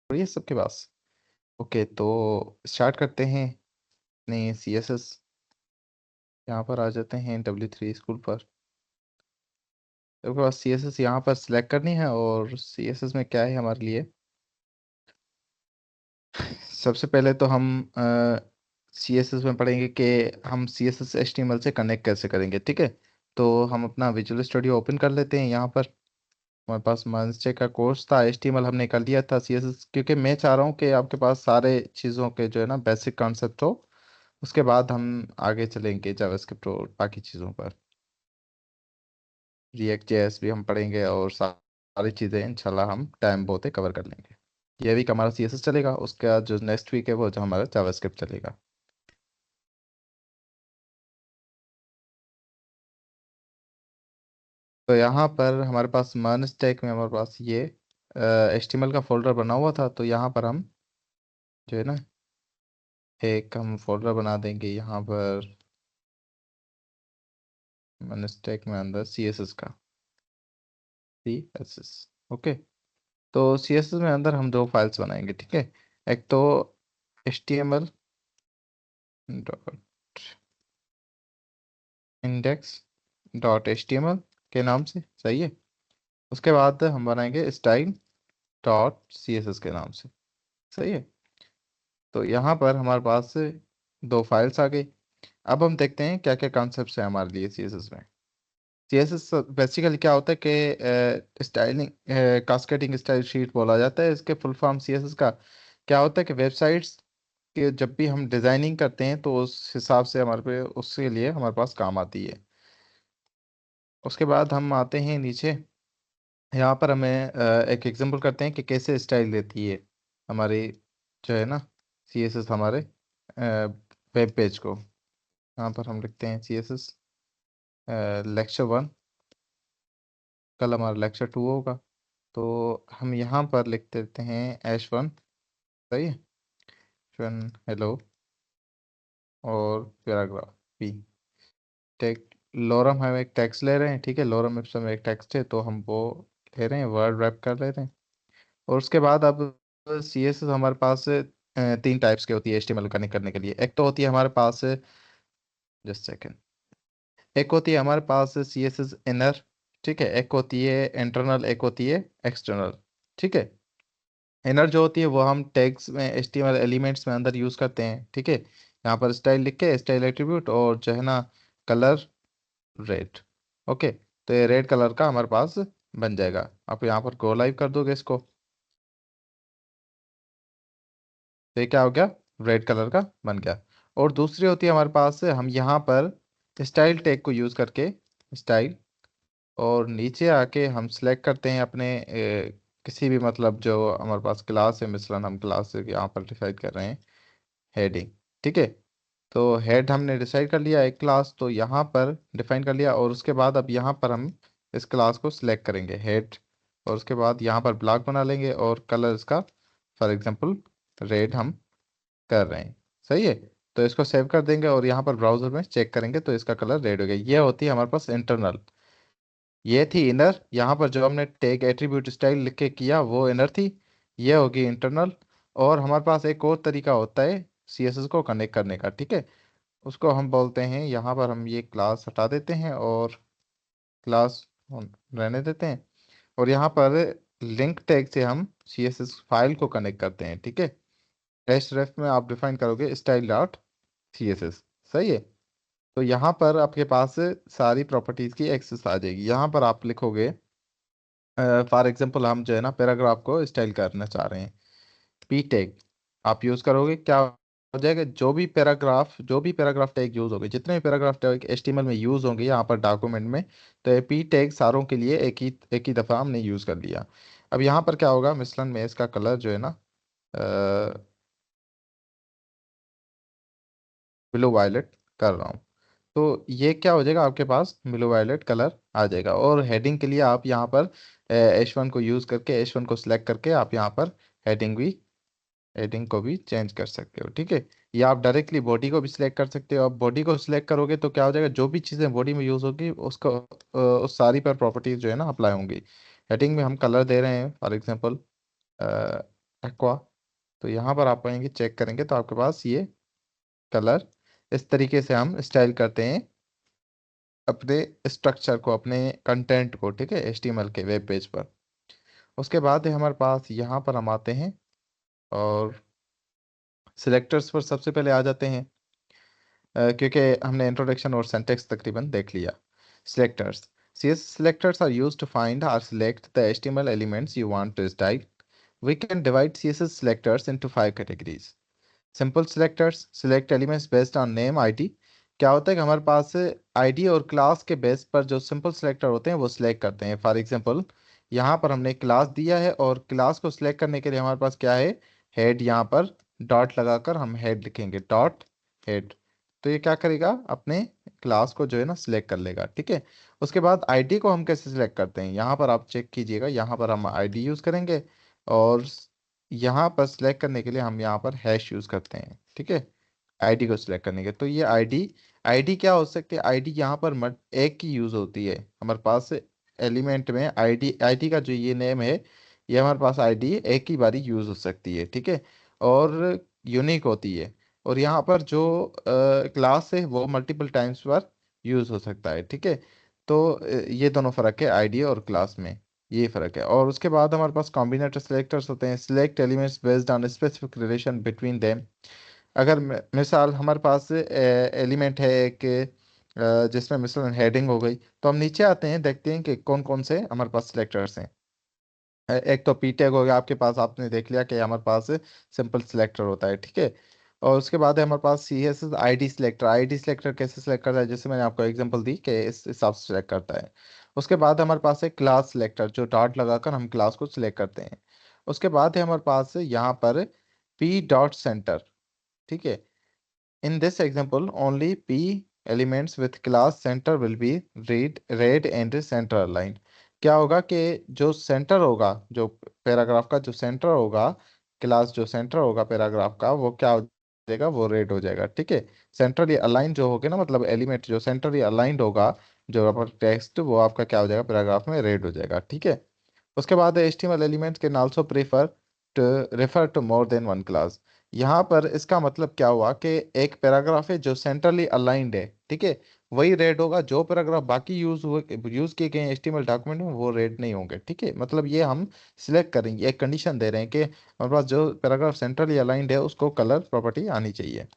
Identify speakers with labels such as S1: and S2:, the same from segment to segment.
S1: और ये सबके पास। ओके, तो स्टार्ट करते हैं अपने सी एस एस। यहाँ पर आ जाते हैं W3 स्कूल पर। आपके पास सी एस एस यहाँ पर सिलेक्ट करनी है, और सी एस एस में क्या है हमारे लिए। सबसे पहले तो हम सी एस एस में पढ़ेंगे कि हम C S S H T M L से कनेक्ट कैसे करेंगे। ठीक है, तो हम अपना विजुअल स्टूडियो ओपन कर लेते हैं। यहाँ पर हमारे पास माइंडस्टे का कोर्स था, HTML हमने कर लिया था। CSS क्योंकि मैं चाह रहा हूँ कि आपके पास सारे चीज़ों के जो है ना बेसिक कॉन्सेप्ट हो, उसके बाद हम आगे चलेंगे जावास्क्रिप्ट और बाकी चीज़ों पर। रिएक्ट जेएस भी हम पढ़ेंगे, और सारी चीज़ें इंशाल्लाह हम टाइम बहुत कवर कर लेंगे। ये वीक हमारा CSS चलेगा, उसके बाद जो नेक्स्ट वीक है वो जो हमारा जावास्क्रिप्ट चलेगा। तो यहाँ पर हमारे पास मर्न स्टैक में हमारे पास ये HTML का फोल्डर बना हुआ था, तो यहाँ पर हम जो है ना एक हम फोल्डर बना देंगे यहाँ पर मर्न स्टैक में अंदर CSS। ओके, तो CSS में अंदर हम दो फाइल्स बनाएंगे। ठीक है, एक तो HTML dot index dot HTML के नाम से, सही है। उसके बाद हम बनाएंगे स्टाइल डॉट CSS के नाम से, सही है। तो यहाँ पर हमारे पास दो फाइल्स आ गई। अब हम देखते हैं क्या क्या कॉन्सेप्ट्स हैं हमारे लिए CSS में। CSS बेसिकली क्या होता है कि स्टाइलिंग, कास्केडिंग स्टाइल शीट बोला जाता है इसके फुल फॉर्म। CSS का क्या होता है कि वेबसाइट्स के जब भी हम डिज़ाइनिंग करते हैं तो उस हिसाब से हमारे पे उसके लिए हमारे पास काम आती है। उसके बाद हम आते हैं नीचे। यहाँ पर हमें एक एग्जांपल करते हैं कि कैसे स्टाइल देती है हमारी जो है ना CSS हमारे वेब पेज को। यहाँ पर हम लिखते हैं CSS लेक्चर 1। कल हमारा लेक्चर 2 होगा, तो हम यहाँ पर लिख देते हैं H1, सही है। हेलो, और पैराग्राफ बी। टेक लॉरम हम एक टेक्स्ट ले रहे हैं। ठीक है, लॉरम इप्सम में एक टेक्स्ट है, तो हम वो ले रहे हैं, वर्ड रैप कर ले रहे हैं। और उसके बाद अब CSS हमारे पास तीन टाइप्स की होती है HTML कनेक्ट करने के लिए। एक तो होती है हमारे पास, जस्ट सेकंड, एक होती है हमारे पास CSS इनर। ठीक है, एक होती है इंटरनल, एक होती है एक्सटर्नल। ठीक है, इनर जो होती है वो हम टैग्स में HTML एलिमेंट्स में अंदर यूज करते हैं। ठीक है, यहाँ पर स्टाइल लिख के स्टाइल एट्रीब्यूट, और जो है ना कलर रेड। ओके, तो ये रेड कलर का हमारे पास बन जाएगा। आप यहाँ पर गो लाइव कर दोगे इसको, तो ये क्या हो गया, रेड कलर का बन गया। और दूसरी होती है हमारे पास, हम यहाँ पर स्टाइल टैग को यूज करके स्टाइल, और नीचे आके हम सिलेक्ट करते हैं अपने किसी भी, मतलब जो हमारे पास क्लास है, मिसलन हम क्लास यहाँ पर डिसाइड कर रहे हैं हेडिंग। ठीक है, तो हेड हमने डिसाइड कर लिया एक क्लास, तो यहाँ पर डिफाइन कर लिया, और उसके बाद अब यहाँ पर हम इस क्लास को सिलेक्ट करेंगे हेड, और उसके बाद यहाँ पर ब्लॉक बना लेंगे, और कलर इसका फॉर एग्जांपल रेड हम कर रहे हैं, सही है। तो इसको सेव कर देंगे, और यहाँ पर ब्राउजर में चेक करेंगे तो इसका कलर रेड हो गया। ये होती है हमारे पास इंटरनल। ये थी इनर, यहाँ पर जो हमने टैग एट्रीब्यूट स्टाइल लिख के किया वो इनर थी। ये होगी इंटरनल। और हमारे पास एक और तरीका होता है CSS को कनेक्ट करने का। ठीक है, उसको हम बोलते हैं, यहाँ पर हम ये क्लास हटा देते हैं और क्लास रहने देते हैं, और यहाँ पर लिंक टैग से हम CSS फाइल को कनेक्ट करते हैं। ठीक है, रेफ में आप डिफाइन करोगे स्टाइल डॉट CSS, सही है। तो यहाँ पर आपके पास सारी प्रॉपर्टीज की एक्सेस आ जाएगी। यहाँ पर आप लिखोगे, फॉर एग्जांपल हम जो है ना पैराग्राफ को स्टाइल करना चाह रहे हैं, पी टैग आप यूज करोगे, क्या हो जाएगा, जो भी पैराग्राफ टैग यूज होंगे, जितने भी पैराग्राफ टैग HTML में यूज होंगे यहाँ पर डॉक्यूमेंट में, तो ये पी टैग सारों के लिए एक ही दफ़ा हमने यूज कर लिया। अब यहाँ पर क्या होगा, मिसलन में इसका कलर जो है ना ब्लू वायलेट कर रहा हूँ, तो ये क्या हो जाएगा, आपके पास ब्लू वायलेट कलर आ जाएगा। और हेडिंग के लिए आप यहाँ पर H1 को यूज करके, H1 को सिलेक्ट करके आप यहाँ पर हेडिंग भी हेडिंग को भी चेंज कर सकते हो। ठीक है, या आप डायरेक्टली बॉडी को भी सिलेक्ट कर सकते हो। आप बॉडी को सिलेक्ट करोगे तो क्या हो जाएगा, जो भी चीज़ें बॉडी में यूज होगी उसको उस सारी पर प्रॉपर्टीज जो है ना अप्लाई होंगी। हेडिंग में हम कलर दे रहे हैं, फॉर एग्जांपल एक्वा। तो यहाँ पर आप आएंगे, चेक करेंगे तो आपके पास ये कलर, इस तरीके से हम स्टाइल करते हैं अपने स्ट्रक्चर को, अपने कंटेंट को, ठीक है, HTML के वेब पेज पर। उसके बाद है हमारे पास, यहाँ पर हम आते हैं और सिलेक्टर्स पर सबसे पहले आ जाते हैं। क्योंकि हमने इंट्रोडक्शन और सिंटैक्स तकरीबन देख लिया। Selectors, CSS selectors are used to find or select the HTML elements you want to style. We can divide CSS selectors into 5 categories. Simple selectors, select elements based on name ID। क्या होता है कि हमारे पास ID और class के base पर जो simple selector होते हैं वो सिलेक्ट करते हैं। फॉर एग्जांपल, यहाँ पर हमने क्लास दिया है और क्लास को सिलेक्ट करने के लिए हमारे पास क्या है, हेड। यहाँ पर डॉट लगाकर हम हेड लिखेंगे, डॉट हेड। तो ये क्या करेगा, अपने क्लास को जो है ना सिलेक्ट कर लेगा, ठीक है। उसके बाद ID को हम कैसे सिलेक्ट करते हैं, यहाँ पर आप चेक कीजिएगा, यहाँ पर हम ID यूज़ करेंगे और यहाँ पर सिलेक्ट करने के लिए हम यहाँ पर हैश यूज करते हैं, ठीक है, ID को सिलेक्ट करने के। तो ये आईडी क्या हो सकती है, आईडी यहाँ पर एक की यूज होती है हमारे पास एलिमेंट में। आईडी का जो ये नेम है, ये हमारे पास आईडी एक ही बारी यूज हो सकती है, ठीक है, और यूनिक होती है। और यहाँ पर जो क्लास है वो मल्टीपल टाइम्स पर यूज हो सकता है, ठीक है। तो ये दोनों फर्क है आईडी और क्लास में, ये फर्क है। और उसके बाद हमारे पास कॉम्बिनेटर सिलेक्टर्स होते हैं, select elements based on specific relation between them. अगर मिसाल हमारे पास एलिमेंट है एक, जिसमें मिसाल हेडिंग हो गई, तो हम नीचे आते हैं, देखते हैं कि कौन कौन से हमारे पास सिलेक्टर्स हैं। एक तो पी टैग हो गया आपके पास, आपने देख लिया कि हमारे पास सिंपल सिलेक्टर होता है, ठीक है। और उसके बाद है हमारे पास CSS ID selector. ID selector कैसे सिलेक्ट करता है, जैसे मैंने आपको एग्जांपल दी कि इस हिसाब से सिलेक्ट करता है। उसके बाद हमारे पास है क्लास सिलेक्टर, जो डॉट लगाकर हम क्लास को सिलेक्ट करते हैं। उसके बाद है हमारे पास यहाँ पर P डॉट सेंटर, ठीक है। In this example, only P elements with class center will be read and center aligned. क्या होगा कि जो सेंटर होगा, जो पैराग्राफ का जो सेंटर होगा, क्लास जो सेंटर होगा पैराग्राफ का, वो क्या हो जाएगा, वो रेड हो जाएगा, ठीक है। सेंट्रली अलाइन जो होगा ना, मतलब एलिमेंट जो सेंट्रली अलाइंड होगा, जो आपका टेक्स्ट, वो आपका क्या हो जाएगा, पैराग्राफ में रेड हो जाएगा, ठीक है। उसके बाद HTML elements can also prefer to refer to more than one class. यहाँ पर इसका मतलब क्या हुआ कि एक पैराग्राफ है जो सेंट्रली अलाइंड है, ठीक है, वही रेड होगा। जो पैराग्राफ बाकी यूज किए गए HTML डॉक्यूमेंट में वो रेड नहीं होंगे, ठीक है। मतलब ये हम सिलेक्ट करेंगे, एक कंडीशन दे रहे हैं कि हमारे पास जो पैराग्राफ सेंट्रली अलाइंड है उसको कलर प्रॉपर्टी आनी चाहिए,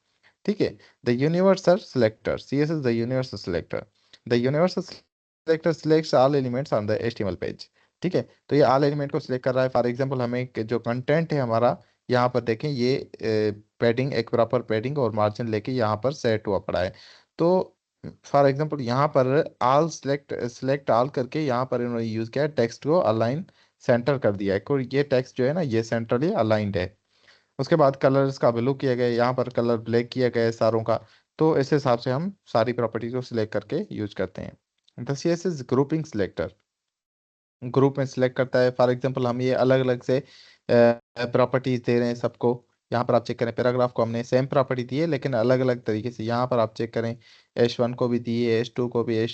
S1: ठीक है। The universal selector, CSS the universal selector. The universal selector selects all elements on the HTML page, ठीक है। तो ये ऑल एलिमेंट को सिलेक्ट कर रहा है। फॉर एग्जांपल, हमें जो कंटेंट है हमारा, यहाँ पर देखें, ये पैडिंग, एक प्रॉपर पैडिंग और मार्जिन लेके यहाँ पर सेट हुआ पड़ा है। तो फॉर एग्जांपल यहाँ पर ऑल सिलेक्ट ऑल करके यहाँ पर इन्होंने यूज किया है, टेक्स्ट को अलाइन सेंटर कर दिया है, और ये टेक्स्ट जो है ना, ये सेंट्रली अलाइंड है। उसके बाद कलर्स का ब्लू किया गया है, यहाँ पर कलर ब्लैक किया गया है सारों का। तो इस हिसाब से हम सारी प्रॉपर्टीज को सिलेक्ट करके यूज करते हैं। The CSS grouping selector group में सिलेक्ट करता है। फॉर एग्जांपल, हम ये अलग अलग से प्रॉपर्टीज दे रहे हैं सबको। यहाँ पर आप चेक करें, पैराग्राफ को हमने सेम प्रॉपर्टी दी है लेकिन अलग अलग तरीके से। यहाँ पर आप चेक करें, H1 को भी दी है, H2 को भी,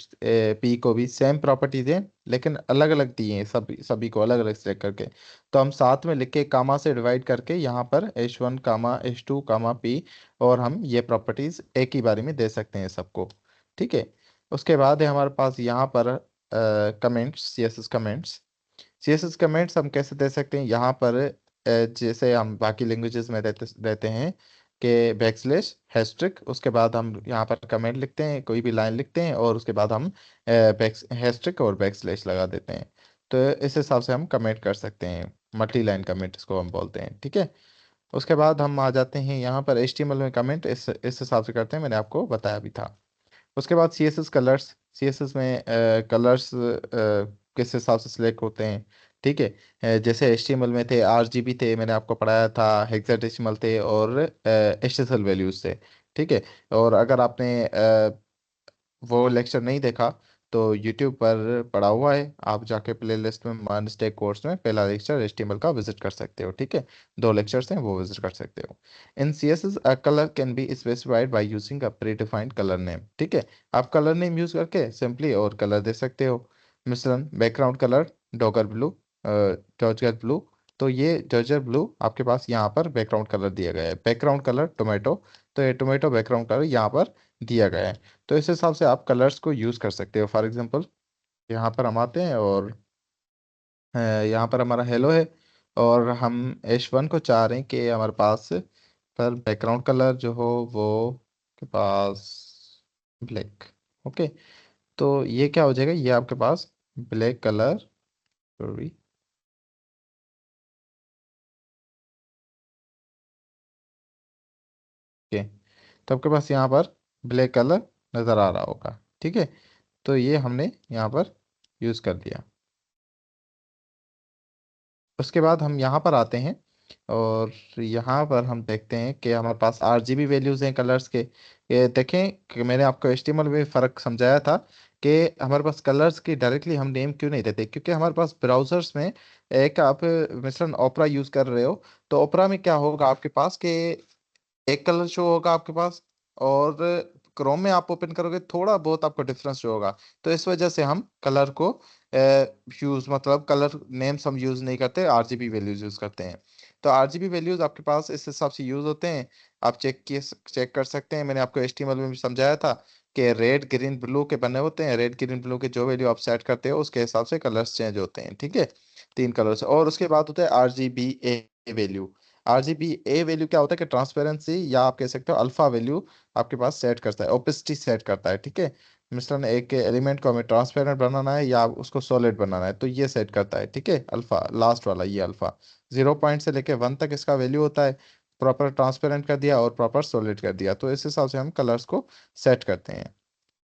S1: P को भी सेम प्रॉपर्टीज है लेकिन अलग अलग दी है, सभी सभी को अलग अलग सिलेक्ट करके। तो हम साथ में लिख के कामा से डिवाइड करके यहाँ पर H1 कामा H2 कामा P, और हम ये प्रॉपर्टीज एक ही बारे में दे सकते हैं सबको, ठीक है। उसके बाद है हमारे पास यहाँ पर कमेंट्स, CSS कमेंट्स हम कैसे दे सकते हैं यहाँ पर, जैसे हम बाकी लैंग्वेजेस में रहते हैं कि बैकस्लैश हैस्ट्रिक, उसके बाद हम यहाँ पर कमेंट लिखते हैं, कोई भी लाइन लिखते हैं और उसके बाद हम बैक हैस्ट्रिक और बैकस्लैश लगा देते हैं। तो इस हिसाब से हम कमेंट कर सकते हैं, मल्टी लाइन कमेंट इसको हम बोलते हैं, ठीक है। उसके बाद हम आ जाते हैं यहाँ पर HTML में कमेंट, इस हिसाब से करते हैं, मैंने आपको बताया भी था। उसके बाद CSS कलर्स, CSS में कलर्स किस हिसाब से सिलेक्ट होते हैं, ठीक है। जैसे HTML में थे RGB थे, मैंने आपको पढ़ाया था, हेक्साडेसिमल थे और SSL वैल्यूज थे, ठीक है। और अगर आपने वो लेक्चर नहीं देखा तो YouTube पर पड़ा हुआ है, आप जाके प्ले लिस्ट में मानस्टेक कोर्स में पहला लेक्चर HTML का विजिट कर सकते हो, ठीक है। 2 लेक्चर्स हैं, वो विजिट कर सकते हो। इन CSS a colour can be specified by using a predefined colour name, ठीक है। आप कलर नेम यूज करके सिंपली और कलर दे सकते हो। मिश्रण background colour डॉगर blue, Dodger blue, तो ये जर्जर ब्लू आपके पास यहाँ पर बैकग्राउंड कलर दिया गया है, बैकग्राउंड कलर टोमेटो। तो ये टोमेटो बैकग्राउंड कलर यहाँ पर दिया गया है। तो इस हिसाब से आप कलर्स को यूज़ कर सकते हो। फॉर एग्जांपल यहाँ पर हम आते हैं और यहाँ पर हमारा हेलो है, और हम H1 को चाह रहे हैं कि हमारे पास पर बैकग्राउंड कलर जो हो वो के पास ब्लैक। ओके, तो ये क्या हो जाएगा, ये आपके पास ब्लैक कलर, सॉरी, ओके, तो आपके पास यहाँ पर ब्लैक कलर नज़र आ रहा होगा। ठीक है, तो ये हमने यहाँ पर यूज़ कर दिया। उसके बाद हम यहाँ पर आते हैं और यहाँ पर हम देखते हैं कि हमारे पास RGB वैल्यूज़ हैं कलर्स के। ये देखें कि मैंने आपको HTML में फ़र्क समझाया था कि हमारे पास कलर्स की डायरेक्टली हम नेम क्यों नहीं देते, क्योंकि हमारे पास ब्राउज़र्स में एक आप मिस्टर ओपरा यूज़ कर रहे हो, तो ओपरा में क्या होगा आपके पास कि एक कलर शो होगा आपके पास, और क्रोम में आप ओपन करोगे थोड़ा बहुत आपको डिफरेंस शो होगा। तो इस वजह से हम कलर को यूज मतलब कलर नेम्स हम यूज नहीं करते, RGB वैल्यूज यूज करते हैं। तो RGB वैल्यूज आपके पास इस हिसाब से यूज होते हैं। आप चेक कर सकते हैं, मैंने आपको HTML में भी समझाया था कि रेड ग्रीन ब्लू के बने होते हैं। रेड ग्रीन ब्लू के जो वैल्यू आप सेट करते हो उसके हिसाब से कलर्स चेंज होते हैं। ठीक है, तीन कलर्स। और उसके बाद होता है RGBA वैल्यू। RGBA वैल्यू क्या होता है कि ट्रांसपेरेंसी, या आप कह सकते हो अल्फा वैल्यू आपके पास सेट करता है, ओपेसिटी सेट करता है। ठीक है, मिश्रण एक एलिमेंट को हमें ट्रांसपेरेंट बनाना है या उसको सॉलिड बनाना है, तो ये सेट करता है। ठीक है, अल्फा लास्ट वाला, ये अल्फा 0 से लेके 1 तक इसका वैल्यू होता है। प्रॉपर ट्रांसपेरेंट कर दिया और प्रॉपर सॉलिड कर दिया, तो इस हिसाब से हम कलर्स को सेट करते हैं।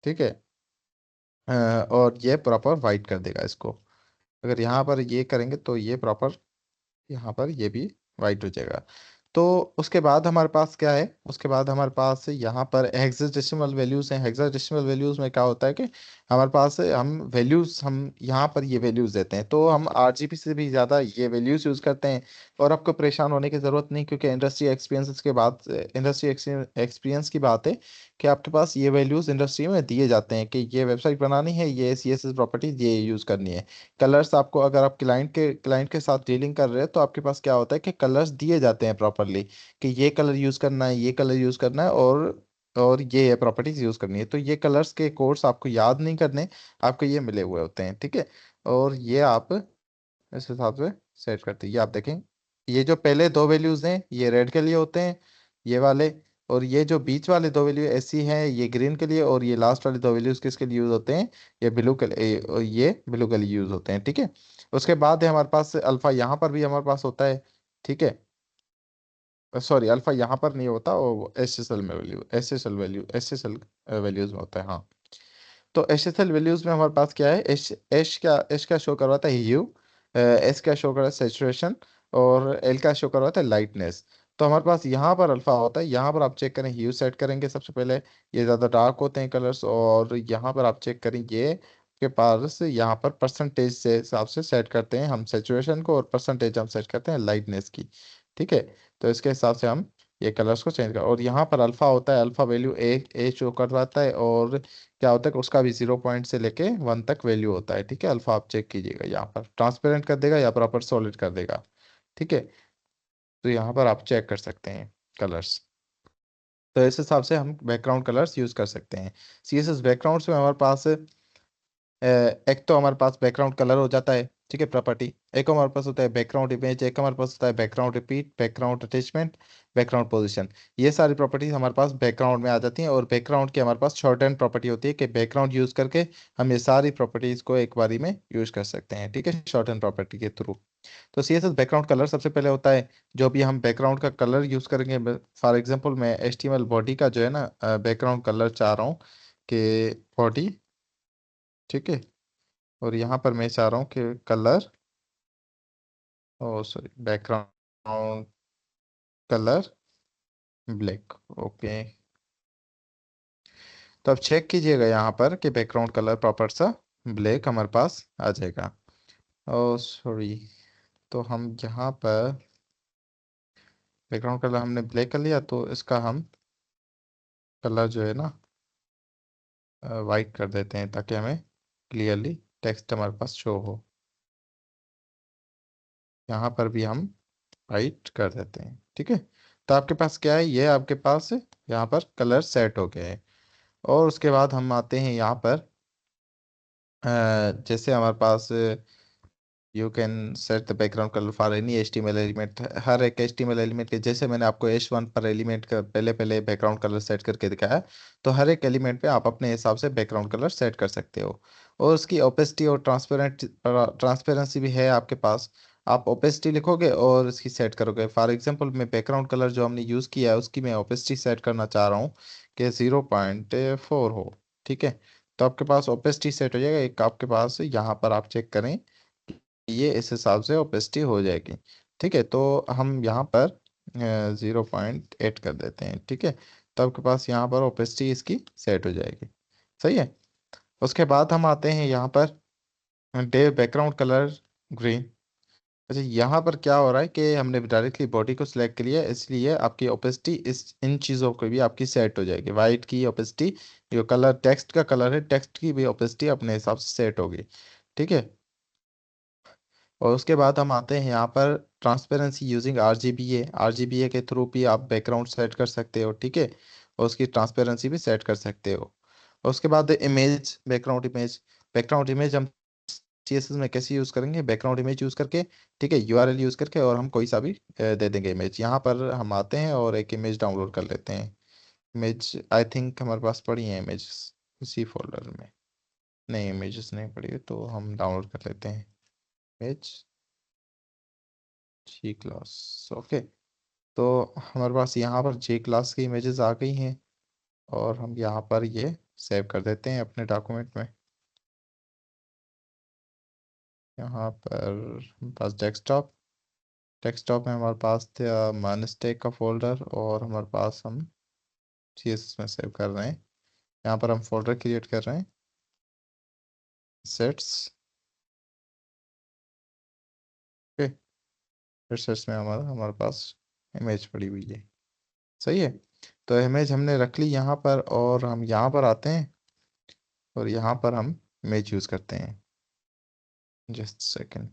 S1: ठीक है, और ये प्रॉपर वाइट कर देगा इसको। अगर यहाँ पर ये करेंगे तो ये प्रॉपर यहाँ पर ये भी वाइट हो जाएगा। तो उसके बाद हमारे पास क्या है, उसके बाद हमारे पास यहाँ पर हेक्साडेसिमल वैल्यूज हैं। हेक्साडेसिमल वैल्यूज में क्या होता है कि हमारे पास हम वैल्यूज, हम यहाँ पर ये वैल्यूज देते हैं, तो हम RGB से भी ज़्यादा ये वैल्यूज यूज़ करते हैं। और आपको परेशान होने की ज़रूरत नहीं, क्योंकि इंडस्ट्री एक्सपीरियंस के बाद, इंडस्ट्री एक्सपीरियंस की बात है कि आपके पास ये वैल्यूज इंडस्ट्री में दिए जाते हैं कि ये वेबसाइट बनानी है, ये CSS प्रॉपर्टीज ये यूज़ करनी है। कलर्स आपको, अगर आप क्लाइंट के साथ डीलिंग कर रहे हैं, तो आपके पास क्या होता है कि कलर्स दिए जाते हैं प्रॉपरली कि ये कलर यूज करना है, ये कलर यूज करना है, और ये प्रॉपर्टीज यूज करनी है। तो ये कलर्स के कोड्स आपको याद नहीं करने, आपको ये मिले हुए होते हैं। ठीक है, और ये आप इस हिसाब से सेट करते हैं। ये आप देखें, ये जो पहले दो वैल्यूज हैं ये रेड के लिए होते हैं, ये वाले। और ये जो बीच वाले दो वैल्यू ऐसी हैं ये ग्रीन के लिए, और ये लास्ट वाले दो वैल्यूज किसके लिए यूज होते हैं, ये ब्लू के लिए, ये ब्लू के लिए यूज होते हैं। ठीक है, उसके बाद है हमारे पास अल्फा, यहाँ पर भी हमारे पास होता है। ठीक है, सॉरी, अल्फा यहाँ पर नहीं होता, वो SSL में वैल्यू, SSL वैल्यूज में होता है। हाँ, तो HSL वैल्यूज में हमारे पास क्या है, एच क्या शो करवाता है, ह्यू। एस क्या शो कर रहा है, सेचुरेशन। और एल क्या शो करवाता है, लाइटनेस। तो हमारे पास यहाँ पर अल्फा होता है। यहाँ पर आप चेक करें, ह्यू सेट करेंगे सबसे पहले, ये ज़्यादा डार्क होते हैं कलर्स। और यहाँ पर आप चेक करें, ये के पास यहाँ पर परसेंटेज से हिसाब से सेट करते हैं हम सेचुरेशन को, और परसेंटेज हम सेट करते हैं लाइटनेस की। ठीक है, तो इसके हिसाब से हम ये कलर्स को चेंज कर, और यहाँ पर अल्फा होता है, अल्फा वैल्यू ए शो करवाता है। और क्या होता है कि उसका भी 0 से लेके 1 तक वैल्यू होता है। ठीक है, अल्फा आप चेक कीजिएगा, यहाँ पर ट्रांसपेरेंट कर देगा या प्रॉपर सॉलिड कर देगा। ठीक है, तो यहाँ पर आप चेक कर सकते हैं कलर्स। तो इस हिसाब से हम बैकग्राउंड कलर्स यूज कर सकते हैं। CSS बैकग्राउंड्स में हमारे पास एक तो हमारे पास बैकग्राउंड कलर हो जाता है। ठीक है, प्रॉपर्टी। एक हमारे पास होता है बैकग्राउंड इमेज, एक हमारे पास होता है background repeat, background attachment, background position. ये सारी प्रॉपर्टीज हमारे पास बैकग्राउंड में आ जाती हैं। और बैकग्राउंड की हमारे पास शॉर्ट हैंड प्रॉपर्टी होती है कि बैकग्राउंड यूज करके हम ये सारी प्रॉपर्टीज को एक बारी में यूज कर सकते हैं। ठीक है, शॉर्ट हैंड प्रॉपर्टी के थ्रू। तो CSS बैकग्राउंड कलर सबसे पहले होता है। जो भी हम बैकग्राउंड का कलर यूज करेंगे, फॉर एग्जांपल मैं HTML बॉडी का जो है ना बैकग्राउंड कलर चाह रहा हूँ कि बॉडी। ठीक है, और यहाँ पर मैं चाह रहा हूँ कि colour, oh sorry, background colour black. Okay, तो अब चेक कीजिएगा यहाँ पर कि बैकग्राउंड कलर प्रॉपर सा ब्लैक हमारे पास आ जाएगा। ओ सॉरी, तो हम यहाँ पर बैकग्राउंड कलर हमने ब्लैक कर लिया, तो इसका हम कलर जो है ना वाइट कर देते हैं, ताकि हमें क्लियरली टेक्स्ट हमारे पास शो हो। यहाँ पर भी हम वाइट कर देते हैं। ठीक है, तो आपके पास क्या है, ये आपके पास यहाँ पर कलर सेट हो गया है। और उसके बाद हम आते हैं यहाँ पर जैसे हमारे पास you can set the background colour for any HTML element. हर एक HTML एलिमेंट के, जैसे मैंने आपको H1 पर एलिमेंट का पहले पहले बैकग्राउंड कलर सेट करके दिखाया, तो हर एक एलिमेंट पे आप अपने हिसाब से बैकग्राउंड कलर सेट कर सकते हो। और उसकी ओपेसिटी और ट्रांसपेरेंसी भी है आपके पास। आप ओपेसिटी लिखोगे और इसकी सेट करोगे। फॉर एग्जांपल मैं बैकग्राउंड कलर जो हमने यूज़ किया है उसकी मैं ओपेसिटी सेट करना चाह रहा हूँ कि 0.4 हो। ठीक है, तो आपके पास ओपेसिटी सेट हो जाएगा। एक आपके पास यहाँ पर आप चेक करें, ये इस हिसाब से ओपेसिटी हो जाएगी। ठीक है, तो हम यहाँ पर 0.8 कर देते हैं। ठीक है, तो आपके पास यहाँ पर ओपेसिटी इसकी सेट हो जाएगी। सही है। उसके बाद हम आते हैं यहाँ per day background colour green. अच्छा, यहाँ पर क्या हो रहा है कि हमने डायरेक्टली बॉडी को सिलेक्ट कर लिया, इसलिए आपकी ओपेसिटी इस इन चीज़ों को भी आपकी सेट हो जाएगी। वाइट की ओपेसिटी, जो कलर टेक्स्ट का कलर है, टेक्स्ट की भी ओपेसिटी अपने हिसाब से सेट होगी। ठीक है, और उसके बाद हम आते हैं यहाँ पर ट्रांसपेरेंसी यूजिंग RGBA। RGBA के थ्रू भी आप बैकग्राउंड सेट कर सकते हो। ठीक है, और उसकी ट्रांसपेरेंसी भी सेट कर सकते हो। और उसके बाद इमेज, बैकग्राउंड इमेज हम CSS में कैसे यूज़ करेंगे, बैकग्राउंड इमेज यूज़ करके। ठीक है, URL यूज़ करके, और हम कोई सा भी दे देंगे इमेज। यहाँ पर हम आते हैं और एक इमेज डाउनलोड कर लेते हैं। इमेज आई थिंक हमारे पास पड़ी है इमेज उसी फोल्डर में। नहीं, इमेजेस नहीं पड़ी है, तो हम डाउनलोड कर लेते हैं इमेज जी क्लास। ओके, तो हमारे पास यहाँ पर J क्लास की इमेजेस आ गई हैं, और हम यहाँ पर ये सेव कर देते हैं अपने डॉक्यूमेंट में। यहाँ पर हमारे पास डेस्कटॉप में हमारे पास था माइनस्टेक का फोल्डर, और हमारे पास हम CSS में सेव कर रहे हैं। यहाँ पर हम फोल्डर क्रिएट कर रहे हैं, सेट्स। ओके, फिर सेट्स में हमारा हमारे पास इमेज पड़ी हुई है। सही है, तो इमेज हमने रख ली यहाँ पर, और हम यहाँ पर आते हैं और यहाँ पर हम इमेज यूज़ करते हैं। Just second.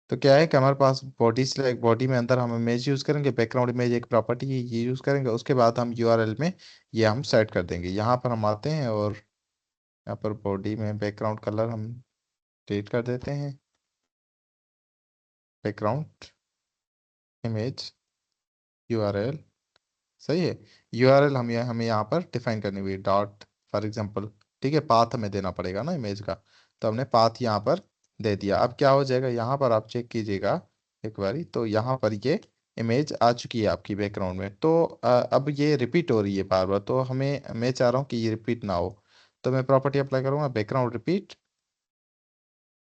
S1: तो क्या है कि हमारे पास बॉडी सिलेक्ट, बॉडी में अंदर हम इमेज यूज़ करेंगे, बैकग्राउंड इमेज एक प्रॉपर्टी है, ये यूज़ करेंगे। उसके बाद हम URL में ये हम सेट कर देंगे। यहाँ पर हम आते हैं और यहाँ पर बॉडी में बैकग्राउंड कलर हम डिलीट कर देते हैं। Background image URL। सही है, URL हमें यहाँ पर डिफाइन करनी हुई डॉट, फॉर एग्जांपल। ठीक है, पाथ हमें देना पड़ेगा ना इमेज का, तो हमने पाथ यहाँ पर दे दिया। अब क्या हो जाएगा, यहाँ पर आप चेक कीजिएगा एक बारी, तो यहाँ पर ये इमेज आ चुकी है आपकी बैकग्राउंड में। तो अब ये रिपीट हो रही है बार बार, तो मैं चाह रहा हूँ कि ये रिपीट ना हो। तो मैं प्रॉपर्टी अप्लाई करूँगा, बैकग्राउंड रिपीट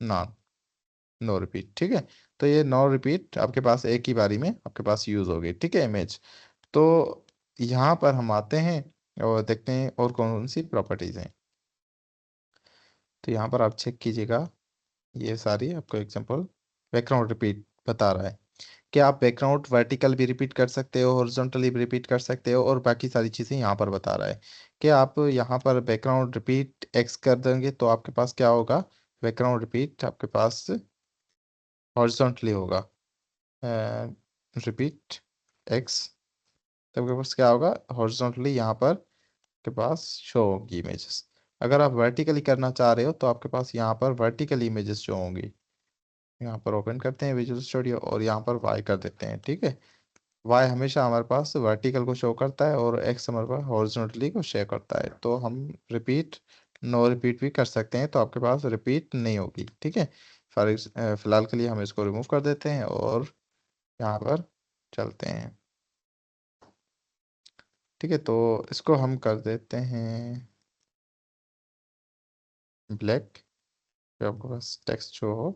S1: ना, नो रिपीट। ठीक है, तो ये नो रिपीट आपके पास एक ही बारी में आपके पास यूज हो गई। ठीक है, इमेज। तो यहाँ पर हम आते हैं और देखते हैं और कौन कौन सी प्रॉपर्टीज हैं। तो यहाँ पर आप चेक कीजिएगा, ये सारी आपको एग्जांपल बैकग्राउंड रिपीट बता रहा है कि आप बैकग्राउंड वर्टिकल भी रिपीट कर सकते हो, हॉरिजॉन्टली भी रिपीट कर सकते हो, और बाकी सारी चीज़ें यहाँ पर बता रहा है कि आप यहाँ पर बैकग्राउंड रिपीट X कर देंगे तो आपके पास क्या होगा, बैकग्राउंड रिपीट आपके पास हॉरिजॉन्टली होगा। रिपीट X, तो आपके पास क्या होगा, हॉरिजॉन्टली यहाँ पर के पास शो होगी इमेजेस। अगर आप वर्टिकली करना चाह रहे हो तो आपके पास यहाँ पर वर्टिकल इमेजेस शो होंगी। यहाँ पर ओपन करते हैं विजुअल स्टूडियो और यहाँ पर वाई कर देते हैं। ठीक है, वाई हमेशा हमारे पास वर्टिकल को शो करता है और एक्स हमारे पास हॉरिजॉन्टली को शो करता है। तो हम रिपीट, नो रिपीट भी कर सकते हैं, तो आपके पास रिपीट नहीं होगी। ठीक है, फिलहाल के लिए हम इसको रिमूव कर देते हैं और यहाँ पर चलते हैं। ठीक है, तो इसको हम कर देते हैं ब्लैक, तो आपके पास टेक्स्ट शो हो।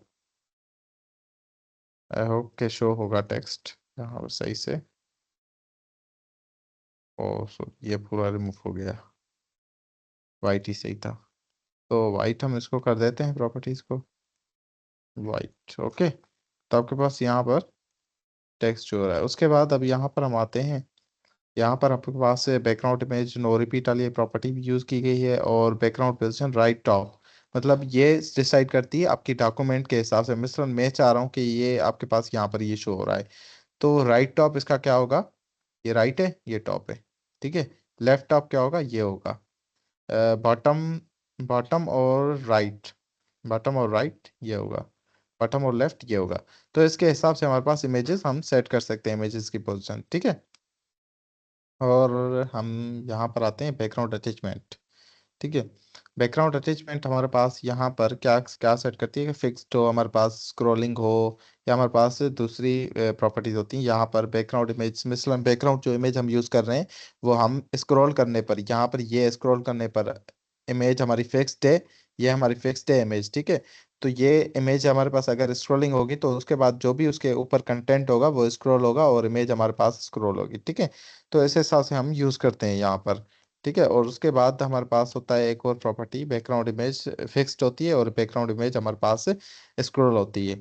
S1: आई होप के शो होगा टेक्स्ट यहाँ पर सही से। ओ ये पूरा रिमूव हो गया, वाइट ही सही था। तो वाइट हम इसको कर देते हैं प्रॉपर्टीज को, वाइट। ओके, तो आपके पास यहाँ पर टेक्स्ट शो हो रहा है। उसके बाद अब यहाँ पर हम आते हैं, यहाँ पर आपके पास बैकग्राउंड इमेज नो रिपीट वाली प्रॉपर्टी भी यूज़ की गई है, और बैकग्राउंड पोजीशन राइट टॉप, मतलब ये डिसाइड करती है आपकी डॉक्यूमेंट के हिसाब से। मिस्टर मैं चाह रहा हूँ कि ये आपके पास यहाँ पर ये शो हो रहा है, तो राइट टॉप इसका क्या होगा, ये राइट है ये टॉप है, ठीक है। लेफ्ट टॉप क्या होगा, ये होगा बॉटम, बॉटम और राइट, बॉटम और राइट ये होगा, बॉटम और लेफ्ट ये होगा। तो इसके हिसाब से हमारे पास इमेजेस हम सेट कर सकते हैं, इमेजेस की पोजीशन, ठीक है। और हम यहाँ पर आते हैं बैकग्राउंड अटैचमेंट, ठीक है। बैकग्राउंड अटैचमेंट हमारे पास यहाँ पर क्या क्या सेट करती है कि फिक्स्ड हो, हमारे पास स्क्रॉलिंग हो, या हमारे पास दूसरी प्रॉपर्टीज होती हैं। यहाँ पर बैकग्राउंड इमेज, मिसल बैकग्राउंड जो इमेज हम यूज़ कर रहे हैं वो हम स्क्रॉल करने पर, यहाँ पर ये स्क्रॉल करने पर इमेज हमारी फिक्स्ड है, ये हमारी फिक्स्ड है इमेज, ठीक है। तो ये इमेज हमारे पास अगर स्क्रॉलिंग होगी तो उसके बाद जो भी उसके ऊपर कंटेंट होगा वो स्क्रॉल होगा और इमेज हमारे पास स्क्रॉल होगी, ठीक है। तो ऐसे हिसाब से हम यूज़ करते हैं यहाँ पर, ठीक है। और उसके बाद हमारे पास होता है एक और प्रॉपर्टी, बैकग्राउंड इमेज फिक्स्ड होती है और बैकग्राउंड इमेज हमारे पास स्क्रॉल होती है।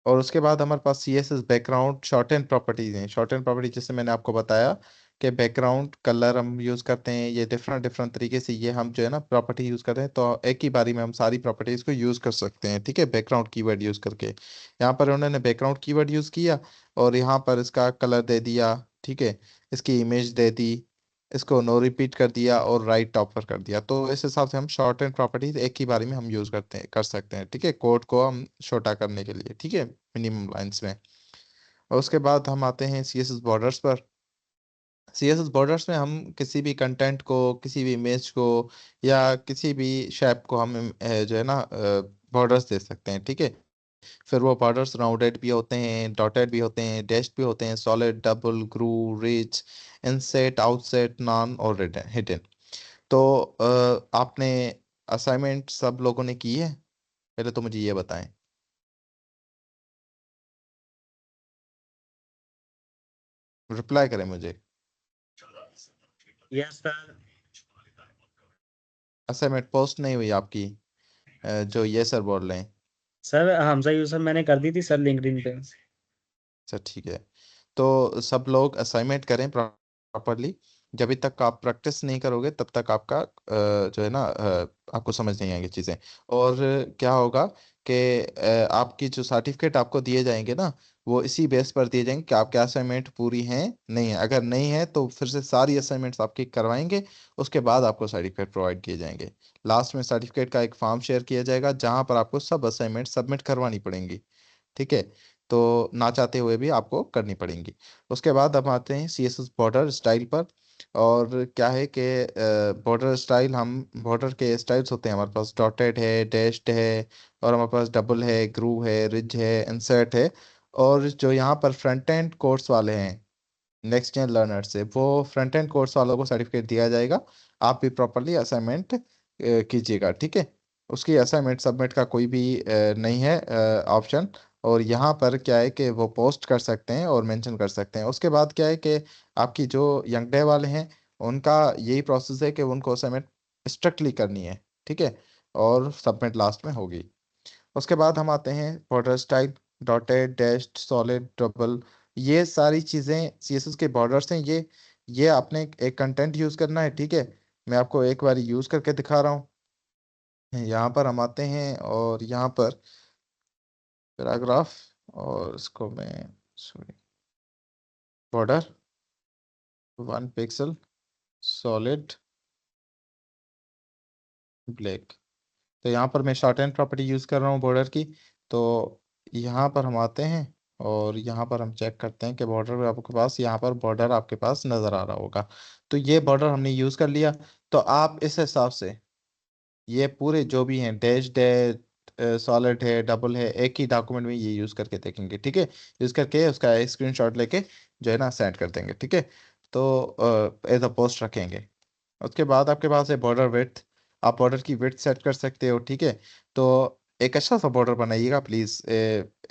S1: और उसके बाद हमारे पास C S S background shorthand properties हैं। शॉर्ट एंड प्रॉपर्टी जैसे मैंने आपको बताया कि बैकग्राउंड कलर हम यूज़ करते हैं, ये डिफरेंट डिफरेंट तरीके से ये हम जो है ना प्रॉपर्टी यूज़ करते हैं, तो एक ही बारी में हम सारी प्रॉपर्टीज को यूज़ कर सकते हैं, ठीक है, बैकग्राउंड कीवर्ड यूज़ करके। यहाँ पर उन्होंने बैकग्राउंड कीवर्ड यूज़ किया और यहाँ पर इसका कलर दे दिया, ठीक है, इसकी इमेज दे दी, इसको नो रिपीट कर दिया और राइट टॉप पर कर दिया। तो इस हिसाब से हम शॉर्ट एंड प्रॉपर्टीज एक ही बारी में हम यूज़ करते हैं, कर सकते हैं, ठीक है, कोड को हम छोटा करने के लिए, ठीक है, मिनिमम लाइंस में। और उसके बाद हम आते हैं सी एस एस बॉर्डर्स पर। सी एस एस बॉर्डर्स में हम किसी भी कंटेंट को, किसी भी इमेज को या किसी भी शेप को हम जो है ना बॉर्डर्स दे सकते हैं, ठीक है। फिर वो बॉर्डर्स राउंडेड भी होते हैं, डॉटेड भी होते हैं, डैश्ड भी होते हैं, सॉलिड, डबल, ग्रू, रिच, इनसेट, आउटसेट, नॉन और हिडन। तो आपने असाइनमेंट सब लोगों ने की है, पहले तो मुझे ये बताएं, रिप्लाई करें मुझे।
S2: Yes sir.
S1: असाइनमेंट पोस्ट नहीं हुई आपकी, जो ये सर बोल रहे हैं।
S2: सर हमजा यूसुफ मैंने कर दी थी सर लिंक्डइन पे।
S1: अच्छा ठीक है, तो सब लोग असाइनमेंट करें प्रॉपरली। जब तक आप प्रैक्टिस नहीं करोगे तब तक आपका जो है ना आपको समझ नहीं आएंगी चीज़ें। और क्या होगा कि आपकी जो सर्टिफिकेट आपको दिए जाएंगे ना, वो इसी बेस पर दिए जाएंगे कि आपके असाइनमेंट पूरी हैं नहीं है। अगर नहीं है तो फिर से सारी असाइनमेंट्स आपकी करवाएंगे, उसके बाद आपको सर्टिफिकेट प्रोवाइड किए जाएंगे। लास्ट में सर्टिफिकेट का एक फॉर्म शेयर किया जाएगा जहां पर आपको सब असाइनमेंट सबमिट करवानी पड़ेंगी, ठीक है। तो ना चाहते हुए भी आपको करनी पड़ेंगी। उसके बाद अब आते हैं C S S border style पर। और क्या है कि बॉर्डर स्टाइल, हम बॉर्डर के स्टाइल्स होते हैं, हमारे पास डॉटेड है, डैश्ड है, और हमारे पास डबल है, ग्रू है, रिज है, इंसर्ट है। और जो यहाँ पर फ्रंट एंड कोर्स वाले हैं, नेक्स्ट जेन लर्नर से, वो फ्रंट एंड कोर्स वालों को सर्टिफिकेट दिया जाएगा। आप भी प्रॉपरली असाइनमेंट कीजिएगा, ठीक है। उसकी असाइनमेंट सबमिट का कोई भी नहीं है ऑप्शन। और यहाँ पर क्या है कि वो पोस्ट कर सकते हैं और मेंशन कर सकते हैं। उसके बाद क्या है कि आपकी जो यंग डे वाले हैं उनका यही प्रोसेस है कि उनको असाइनमेंट स्ट्रिक्टली करनी है, ठीक है, और सबमिट लास्ट में होगी। उसके बाद हम आते हैं border style, dotted, dashed, solid, double. ये सारी चीज़ें सीएसएस के बॉर्डर्स हैं। ये आपने एक कंटेंट यूज़ करना है, ठीक है। मैं आपको एक बार यूज़ करके दिखा रहा हूँ। यहाँ पर हम आते हैं और यहाँ पर पैराग्राफ, और इसको मैं, sorry, border 1 pixel, solid, black. तो यहाँ पर मैं शॉर्ट एंड प्रॉपर्टी यूज़ कर रहा हूँ बॉर्डर की। तो यहाँ पर हम आते हैं और यहाँ पर हम चेक करते हैं कि बॉर्डर आपके पास, यहाँ पर बॉर्डर आपके पास नज़र आ रहा होगा। तो ये बॉर्डर हमने यूज़ कर लिया। तो आप इस हिसाब से ये पूरे जो भी हैं, डैश है, सॉलिड है, डबल है, एक ही डॉक्यूमेंट में ये यूज़ करके देखेंगे, ठीक है। यूज़ करके उसका स्क्रीनशॉट लेके जो है ना सेंड कर देंगे, ठीक है। तो एज अ पोस्ट रखेंगे। उसके बाद आपके पास है बॉर्डर विड्थ। आप बॉर्डर की विड्थ सेट कर सकते हो, ठीक है। तो एक अच्छा सा बॉर्डर बनाइएगा प्लीज़,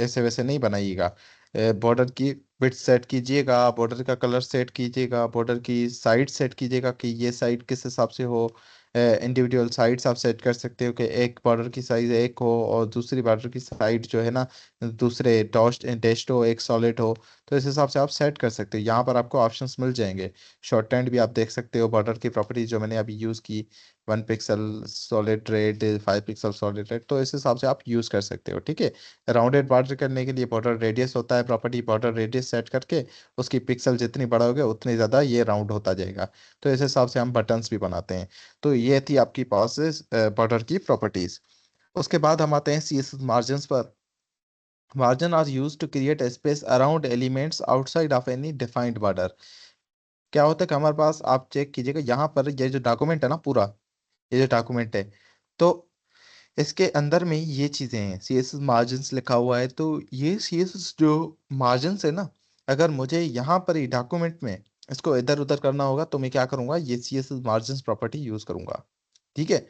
S1: ऐसे वैसे नहीं बनाइएगा। बॉर्डर की विड्थ सेट कीजिएगा, बॉर्डर का कलर सेट कीजिएगा, बॉर्डर की साइड सेट कीजिएगा कि ये साइड किस हिसाब से हो। इंडिविजुअल साइड्स आप सेट कर सकते हो कि एक बॉर्डर की साइज एक हो और दूसरी बॉर्डर की साइड जो है ना दूसरे डॉस्ट डैश्ड हो, एक सॉलिड हो। तो इस हिसाब से आप सेट कर सकते हो। यहाँ पर आपको ऑप्शंस मिल जाएंगे। शॉर्ट हैंड भी आप देख सकते हो, बॉर्डर की प्रॉपर्टीज जो मैंने अभी यूज़ की 1 pixel solid red, 5 pixel solid red, तो इस हिसाब से आप यूज कर सकते हो। ठीक है, राउंडेड बॉर्डर करने के लिए बॉर्डर रेडियस होता है, प्रॉपर्टी बॉर्डर रेडियस सेट करके उसकी पिक्सल जितनी बढ़ोगे उतनी ज्यादा ये राउंड होता जाएगा। तो इस हिसाब से हम बटन्स भी बनाते हैं। तो ये थी आपकी पास बॉर्डर की प्रॉपर्टीज। उसके बाद हम आते हैं CSS मार्जिन पर। Margin are use to create space around elements outside of any defined border. क्या होता है कि हमारे पास, आप चेक कीजिएगा यहाँ पर, ये जो डॉक्यूमेंट है ना पूरा, ये जो डॉक्यूमेंट है, तो इसके अंदर में ये चीजें हैं, CSS मार्जिन्स लिखा हुआ है। तो ये CSS जो मार्जिन्स है ना, अगर मुझे यहाँ पर ही डॉक्यूमेंट में इसको इधर उधर करना होगा तो मैं क्या करूंगा, ये CSS मार्जिन्स प्रॉपर्टी यूज करूंगा। ठीक है,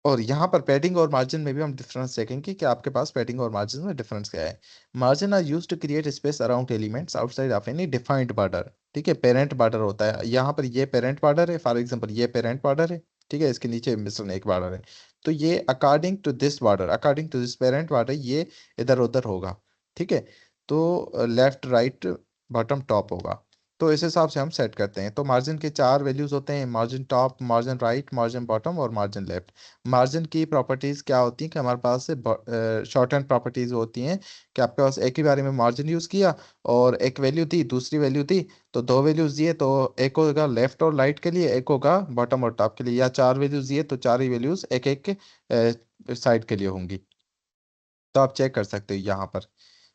S1: और यहाँ पर पैडिंग और मार्जिन में भी हम डिफरेंस देखेंगे कि आपके पास पैडिंग और मार्जिन में डिफरेंस क्या है। Margin are used to create space around elements outside of any defined border. ठीक है, पेरेंट बॉर्डर होता है, यहाँ पर ये पेरेंट बॉर्डर है, फॉर एग्जांपल ये पेरेंट बॉर्डर है। ठीक है, इसके नीचे मिश्रण एक बॉर्डर है। तो ये according to this border, according to this parent border, ये इधर उधर होगा। ठीक है, तो लेफ्ट राइट बॉटम टॉप होगा। तो इस हिसाब से हम सेट करते हैं। तो मार्जिन के 4 वैल्यूज होते हैं, margin top, margin right, margin bottom और मार्जिन लेफ्ट। मार्जिन की प्रॉपर्टीज क्या होती हैं कि हमारे पास से शॉर्ट हैंड प्रॉपर्टीज होती हैं कि आपके पास एक ही बारे में मार्जिन यूज किया और एक वैल्यू थी, दूसरी वैल्यू थी, तो 2 वैल्यूज दिए, तो एक होगा लेफ्ट और राइट के लिए, एक होगा बॉटम और टॉप के लिए, या 4 वैल्यूज दिए तो 4 ही वैल्यूज एक एक साइड के लिए होंगी। तो आप चेक कर सकते हो यहाँ पर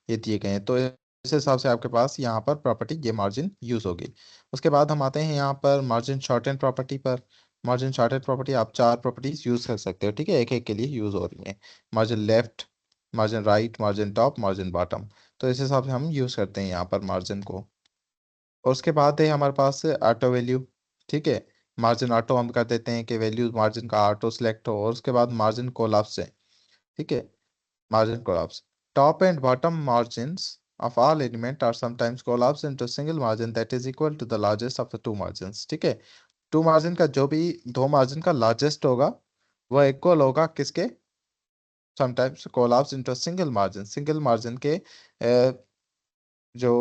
S1: ये दिए गए हैं। तो इस हिसाब से आपके पास यहाँ पर प्रॉपर्टी ये मार्जिन यूज होगी। उसके बाद हम आते हैं यहाँ पर मार्जिन शॉर्टेन प्रॉपर्टी पर। मार्जिन शॉर्टेन प्रॉपर्टी, आप 4 प्रॉपर्टीज यूज कर सकते हो। ठीक है, एक एक के लिए यूज हो रही है। Margin left, margin right, margin top, margin bottom. तो इस हिसाब से हम यूज करते हैं यहाँ पर मार्जिन को। और उसके बाद है हमारे पास ऑटो वैल्यू। ठीक है, मार्जिन ऑटो हम कर देते हैं कि वैल्यू मार्जिन का ऑटो सेलेक्ट हो। और उसके बाद मार्जिन कोलाप्स है। ठीक है, margin collapse. Top and bottom margins of all element are sometimes collapsed into a single margin that is equal to the largest of the two margins. ठीक है, टू मार्जिन का जो भी, दो मार्जिन का लार्जेस्ट होगा वह इक्वल होगा किसके, sometimes collapse into single margin, single margin के जो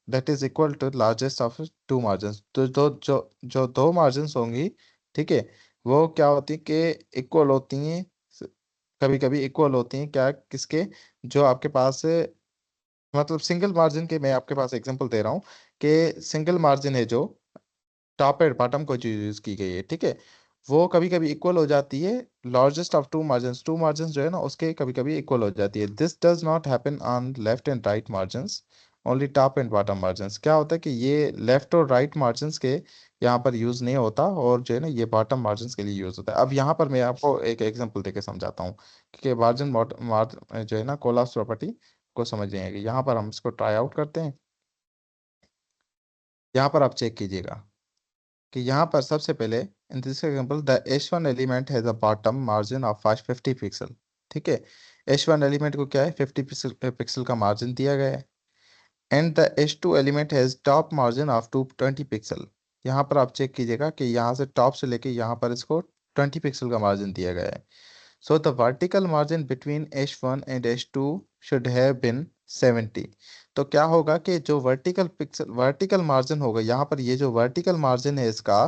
S1: that is equal to largest of two margin. तो जो दो मार्जिन होंगी, ठीक है, वो क्या होती है कि इक्वल होती हैं, कभी कभी इक्वल होती हैं क्या, किसके, जो आपके पास मतलब सिंगल मार्जिन के, मैं आपके पास एग्जांपल दे रहा हूँ कि सिंगल मार्जिन है जो टॉप एंड बॉटम को जो यूज की गई है, ठीक है, वो कभी कभी इक्वल हो जाती है largest of two margin, two margin जो है ना उसके कभी कभी इक्वल हो जाती है। This does not happen on left and right margin, only top and bottom margin. क्या होता है कि ये लेफ्ट और राइट मार्जिन के यहाँ पर यूज नहीं होता, और जो है ना ये बॉटम मार्जिन के लिए यूज होता है। अब यहाँ पर मैं आपको एक एग्जांपल देके समझाता हूँ कि मार्जिन जो है ना कोलाप्स प्रॉपर्टी को समझ आएगी। यहाँ पर हम इसको ट्राई आउट करते हैं। यहाँ पर आप चेक कीजिएगा कि यहाँ पर सबसे पहले in this example the H1 element has a bottom margin of 550 pixel. ठीक है, H1 एलिमेंट को क्या है, 50 पिक्सल पिक्सल का मार्जिन दिया गया है। And the H2 element has top margin of 220 pixel. यहाँ पर आप चेक कीजिएगा कि यहाँ से टॉप से लेके यहाँ पर इसको 20 पिक्सल का मार्जिन दिया गया है। So the vertical margin between H1 and H2 should have been 70। तो क्या होगा कि जो वर्टिकल मार्जिन होगा यहाँ पर, ये जो वर्टिकल मार्जिन है इसका,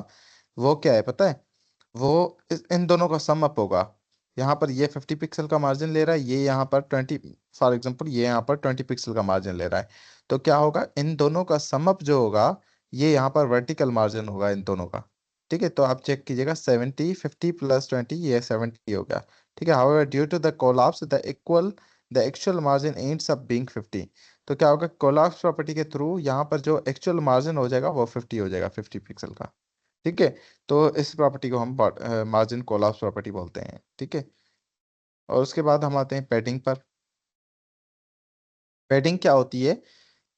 S1: वो क्या है पता है, वो इन दोनों का सम अप होगा। यहाँ पर ये 50 पिक्सल का मार्जिन ले रहा है, ये यहाँ पर 20, फॉर एग्जांपल ये यहाँ पर 20 पिक्सल का मार्जिन ले रहा है। तो क्या होगा, इन दोनों का सम अप जो होगा, ये यहाँ पर वर्टिकल मार्जिन होगा इन दोनों का। ठीक है, तो आप चेक कीजिएगा 70, 50 प्लस 20, ये 70 हो गया। ठीक है, however due to the collapse the actual margin ends up being 50। तो क्या होगा, कोलैप्स प्रॉपर्टी के थ्रू यहाँ पर जो एक्चुअल मार्जिन हो जाएगा वो 50 हो जाएगा, 50 पिक्सल का। ठीक है, तो इस प्रॉपर्टी को हम मार्जिन कोलैप्स प्रॉपर्टी बोलते हैं। ठीक है, और उसके बाद हम आते हैं पैडिंग पर। पैडिंग क्या होती है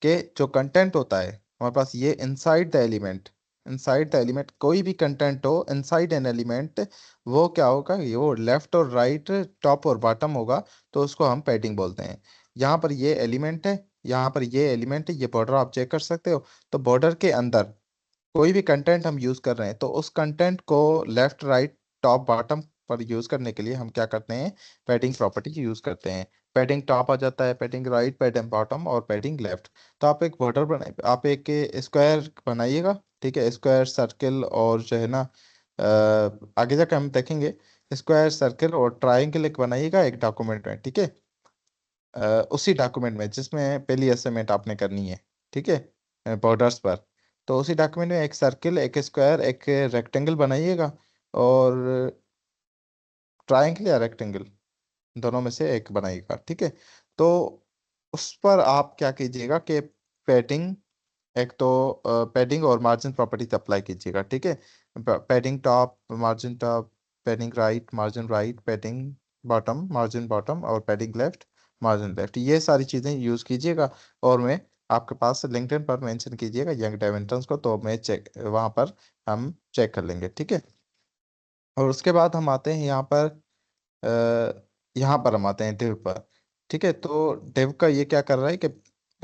S1: कि जो कंटेंट होता है हमारे पास, ये inside the element, inside the element कोई भी कंटेंट हो इनसाइड एन एलिमेंट, वो क्या होगा, ये वो लेफ्ट और राइट, टॉप और बॉटम होगा, तो उसको हम पैडिंग बोलते हैं। यहाँ पर ये एलिमेंट है, यहाँ पर ये एलिमेंट है, ये बॉर्डर आप चेक कर सकते हो। तो बॉर्डर के अंदर कोई भी कंटेंट हम यूज कर रहे हैं, तो उस कंटेंट को लेफ्ट राइट टॉप बॉटम पर यूज करने के लिए हम क्या करते हैं, पैडिंग प्रॉपर्टी यूज करते हैं। पैडिंग टॉप आ जाता है, पैडिंग राइट, पैडिंग बॉटम और पैडिंग लेफ्ट। तो आप एक बॉर्डर बनाए, आप एक स्क्वायर बनाइएगा। ठीक है, स्क्वायर, सर्कल और जो है ना आगे जाकर हम देखेंगे। स्क्वायर, सर्कल और ट्राइंगल एक बनाइएगा एक डॉक्यूमेंट में, ठीक है। उसी डॉक्यूमेंट में जिसमें पहली असाइनमेंट आपने करनी है, ठीक है, बॉर्डर्स पर। तो उसी डॉक्यूमेंट में एक सर्कल, एक स्क्वायर, एक रेक्टेंगल बनाइएगा, और ट्राइंगल या रेक्टेंगल दोनों में से एक बनाइएगा, ठीक है। तो उस पर आप क्या कीजिएगा कि पैडिंग, एक तो पैडिंग और मार्जिन प्रॉपर्टीज अप्लाई कीजिएगा, ठीक है। Padding top, margin top, padding right, margin right, padding bottom, margin bottom, और पैडिंग लेफ्ट, मार्जिन लेफ्ट, ये सारी चीज़ें यूज़ कीजिएगा। और मैं आपके पास लिंक्डइन पर मेंशन कीजिएगा यंग डेवेंटर्स को, तो मैं चेक वहाँ पर हम चेक कर लेंगे, ठीक है। और उसके बाद हम आते हैं यहाँ पर, यहाँ पर हम आते हैं डिव पर, ठीक है। तो डिव का ये क्या कर रहा है कि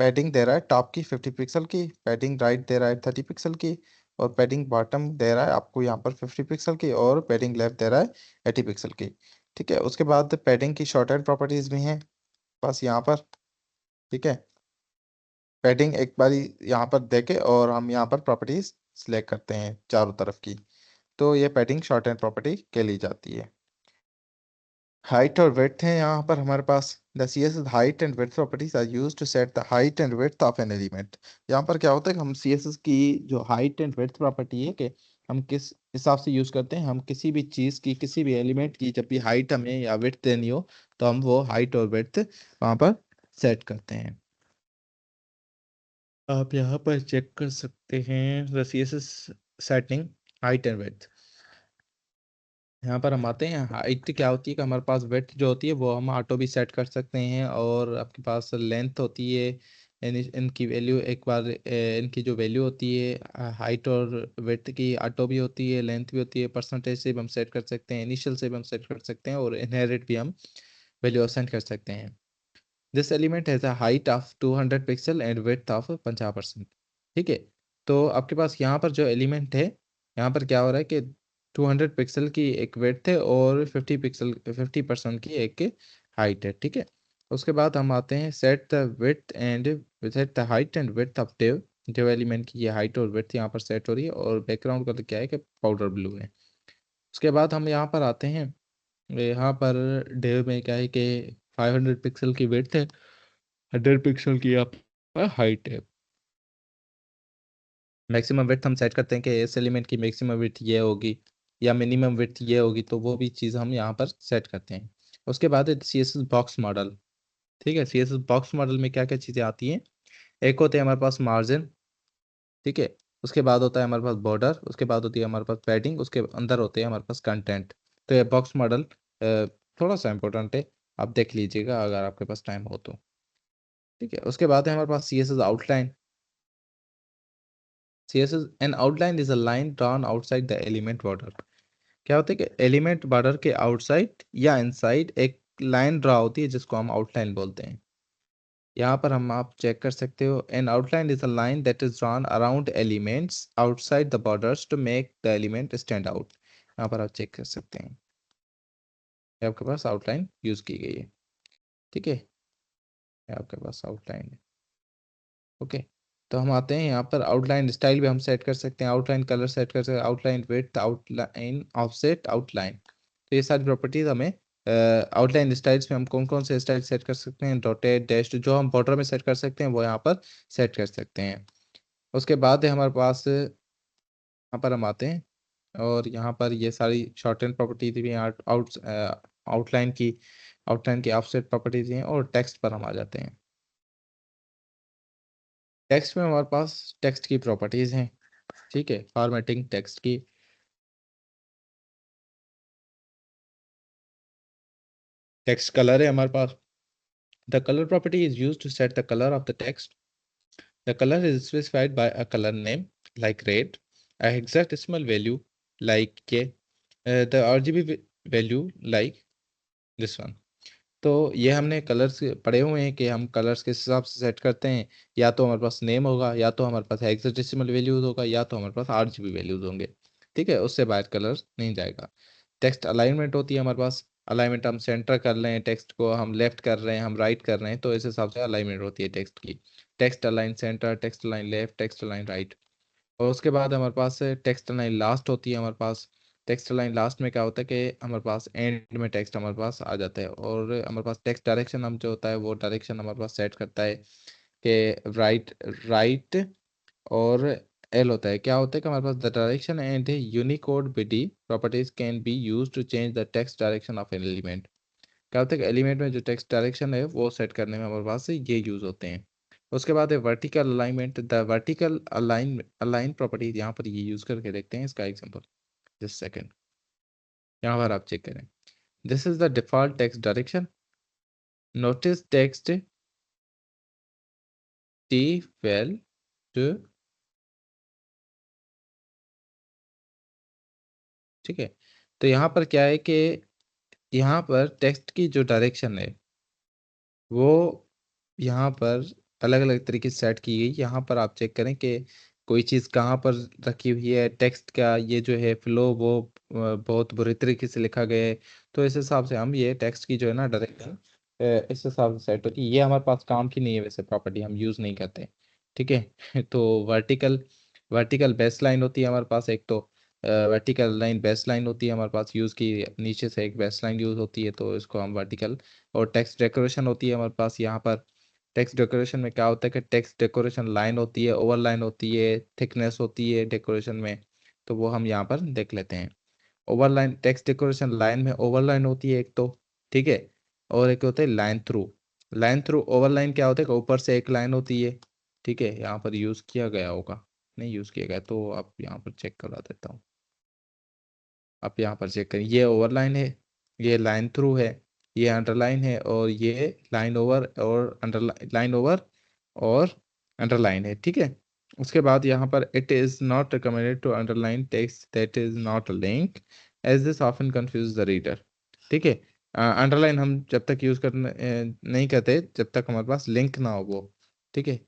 S1: पैडिंग दे रहा है टॉप की 50 पिक्सल की, पैडिंग राइट दे रहा है 30 पिक्सल की, और पैडिंग बॉटम दे रहा है आपको यहाँ पर 50 पिक्सल की, और पैडिंग लेफ्ट दे रहा है 80 पिक्सल की, ठीक है। उसके बाद पैडिंग की शॉर्ट हैंड प्रॉपर्टीज भी हैं बस यहाँ पर, ठीक है। पैडिंग एक बारी यहाँ पर देके और हम यहाँ पर प्रॉपर्टीज सिलेक्ट करते हैं चारों तरफ की, तो ये पैडिंग शॉर्ट हैंड प्रॉपर्टी के ली जाती है। हाइट और विड्थ है यहाँ पर हमारे पास। The CSS height and width properties are used to set the height and width of an element. यहाँ पर क्या होता है कि हम CSS की जो हाइट एंड विड्थ प्रॉपर्टी है कि हम किस हिसाब से यूज करते हैं, हम किसी भी चीज की, किसी भी एलिमेंट की जब भी हाइट हमें या विड्थ देनी हो, तो हम वो हाइट और विड्थ वहाँ पर सेट करते हैं। आप यहाँ पर चेक कर सकते हैं the CSS setting height and width. यहाँ पर हम आते हैं, हाइट क्या होती है कि हमारे पास विड्थ जो होती है वो हम ऑटो भी सेट कर सकते हैं, और आपके पास लेंथ होती है, इनकी वैल्यू एक बार इनकी जो वैल्यू होती है हाइट और विड्थ की, ऑटो भी होती है, लेंथ भी होती है, परसेंटेज से भी हम सेट कर सकते हैं, इनिशियल से भी हम सेट कर सकते हैं, और इनहेरिट भी हम वैल्यू असाइन कर सकते हैं। This element has a height of 200 pixel and width of 50%, ठीक है। तो आपके पास यहाँ पर जो एलिमेंट है, यहाँ पर क्या हो रहा है कि 200 पिक्सल की एक विड्थ है और 50% की एक हाइट है, ठीक है। उसके बाद हम आते हैं set the width and set the height and width of div. Div element की ये हाइट और विड्थ यहाँ पर सेट हो रही है, और बैकग्राउंड कलर क्या है कि पाउडर ब्लू है। उसके बाद हम यहाँ पर आते हैं, यहाँ पर डिव में क्या है कि 500 पिक्सल की विड्थ है, 100 पिक्सल की आप हाइट है। मैक्सिमम विड्थ हम सेट करते हैं कि इस एलिमेंट की मैक्सिमम विड्थ ये होगी या मिनिमम विड्थ ये होगी, तो वो भी चीज़ हम यहाँ पर सेट करते हैं। उसके बाद है CSS बॉक्स मॉडल, ठीक है। CSS बॉक्स मॉडल में क्या क्या चीज़ें आती हैं, एक होते हैं हमारे पास मार्जिन, ठीक है। उसके बाद होता है हमारे पास बॉर्डर, उसके बाद होती है हमारे पास पैडिंग, उसके अंदर होते हैं हमारे पास कंटेंट। तो ये बॉक्स मॉडल थोड़ा सा इंपॉर्टेंट है, आप देख लीजिएगा अगर आपके पास टाइम हो तो, ठीक है। उसके बाद है हमारे पास CSS outline. CSS an outline is a line drawn outside the element border। क्या होता है कि एलिमेंट बॉर्डर के आउटसाइड या इनसाइड एक लाइन ड्रा होती है जिसको हम आउटलाइन बोलते हैं। यहाँ पर हम आप चेक कर सकते हो, an outline is a line that is drawn around elements outside the borders to make the element stand out. यहाँ पर आप चेक कर सकते हैं, ये आपके पास आउटलाइन यूज की गई है, ठीक है। ये आपके पास आउटलाइन है, ओके। तो हम आते हैं यहाँ पर, आउटलाइन स्टाइल भी हम सेट कर सकते हैं, आउटलाइन कलर सेट कर सकते हैं, outline width, outline offset, outline. तो ये सारी प्रॉपर्टीज हमें आउटलाइन स्टाइल्स में हम कौन कौन से स्टाइल सेट कर सकते हैं, डॉटेड, डैश्ड, जो हम बॉर्डर में सेट कर सकते हैं वो यहाँ पर सेट कर सकते हैं। उसके बाद है हमारे पास, यहाँ पर हम आते हैं, और यहाँ पर ये सारी शॉर्ट हैंड प्रॉपर्टीज भी हैं, आउटलाइन की, आउटलाइन की ऑफसेट प्रॉपर्टीज हैं, और टेक्स्ट पर हम आ जाते हैं। टेक्स्ट में हमारे पास टेक्स्ट की प्रॉपर्टीज हैं, ठीक है, फॉर्मेटिंग टेक्स्ट की। टेक्स्ट कलर है हमारे पास, the colour property is used to set the colour of the text. The colour is specified by a colour name like red, a hexadecimal value like K, the RGB value like this one। तो ये हमने colours पढ़े हुए हैं कि हम colours के हिसाब से सेट करते हैं, या तो हमारे पास नेम होगा, या तो हमारे पास हेक्साडेसिमल वैल्यूज होगा, या तो हमारे पास RGB वैल्यूज होंगे, ठीक है। उससे बाहर कलर नहीं जाएगा। टेक्स्ट अलाइनमेंट होती है हमारे पास, अलाइनमेंट हम सेंटर कर रहे हैं टेक्स्ट को, हम लेफ्ट कर रहे हैं, हम राइट कर रहे हैं, तो इस हिसाब से अलाइनमेंट होती है टेक्स्ट की। Text align centre, text align left, text align right. और उसके बाद हमारे पास टेक्स्ट अलाइन लास्ट होती है हमारे पास। टेक्स्ट लाइन लास्ट में क्या होता है कि हमारे पास एंड में टेक्स्ट हमारे पास आ जाता है, और हमारे पास टेक्स्ट डायरेक्शन हम जो होता है वो डायरेक्शन हमारे पास सेट करता है कि राइट राइट और एल होता है। क्या होता है कि हमारे पास the direction and unicode bidi properties can be use to change the text direction of an element. क्या होता है कि एलिमेंट में जो टेक्स्ट डायरेक्शन है वो सेट करने में हमारे पास ये यूज होते हैं। उसके बाद है vertical alignment. The vertical align properties, यहाँ पर ये यूज करके देखते हैं इसका एग्जांपल। जस्ट सेकंड, यहाँ पर आप चेक करें। This is the default text direction. Notice text T well to, ठीक है। तो यहाँ पर क्या है कि यहाँ पर टेक्स्ट की जो डायरेक्शन है वो यहाँ पर अलग अलग तरीके से सेट की गई। यहाँ पर आप चेक करें कि कोई चीज़ कहाँ पर रखी हुई है, टेक्स्ट का ये जो है फ्लो वो बहुत बुरी तरीके से लिखा गया है। तो इस हिसाब से हम ये टेक्स्ट की जो है ना डायरेक्शन इस हिसाब से सेट होती है। ये हमारे पास काम की नहीं है वैसे, प्रॉपर्टी हम यूज़ नहीं करते, ठीक है। तो वर्टिकल वर्टिकल बेस लाइन होती है हमारे पास एक, तो वर्टिकल लाइन बेस लाइन होती है हमारे पास यूज़ की, नीचे से एक बेस लाइन यूज़ होती है, तो इसको हम वर्टिकल। और टेक्स्ट डेकोरेशन होती है हमारे पास यहाँ पर। टेक्स्ट डेकोरेशन में क्या होता है कि टेक्स्ट डेकोरेशन लाइन होती है, ओवरलाइन होती है, थिकनेस होती है डेकोरेशन में। तो वो हम यहाँ पर देख लेते हैं। ओवरलाइन टेक्स्ट डेकोरेशन लाइन में ओवरलाइन होती है एक तो, ठीक है। और एक होता है line through. Line through overline क्या होता है कि ऊपर से एक लाइन होती है, ठीक है। यहाँ पर यूज़ किया गया होगा, नहीं यूज़ किया गया तो आप यहाँ पर चेक करवा देता हूँ। आप यहाँ पर चेक करें, ये ओवरलाइन है, ये लाइन थ्रू है, ये अंडरलाइन है, और ये लाइन ओवर और अंडरलाइन, लाइन ओवर और अंडरलाइन है, ठीक है। उसके बाद यहाँ पर it is not recommended to underline text that is not link as this often confuse the reader, ठीक है। अंडरलाइन हम जब तक यूज करने नहीं करते जब तक हमारे पास लिंक ना हो वो, ठीक है।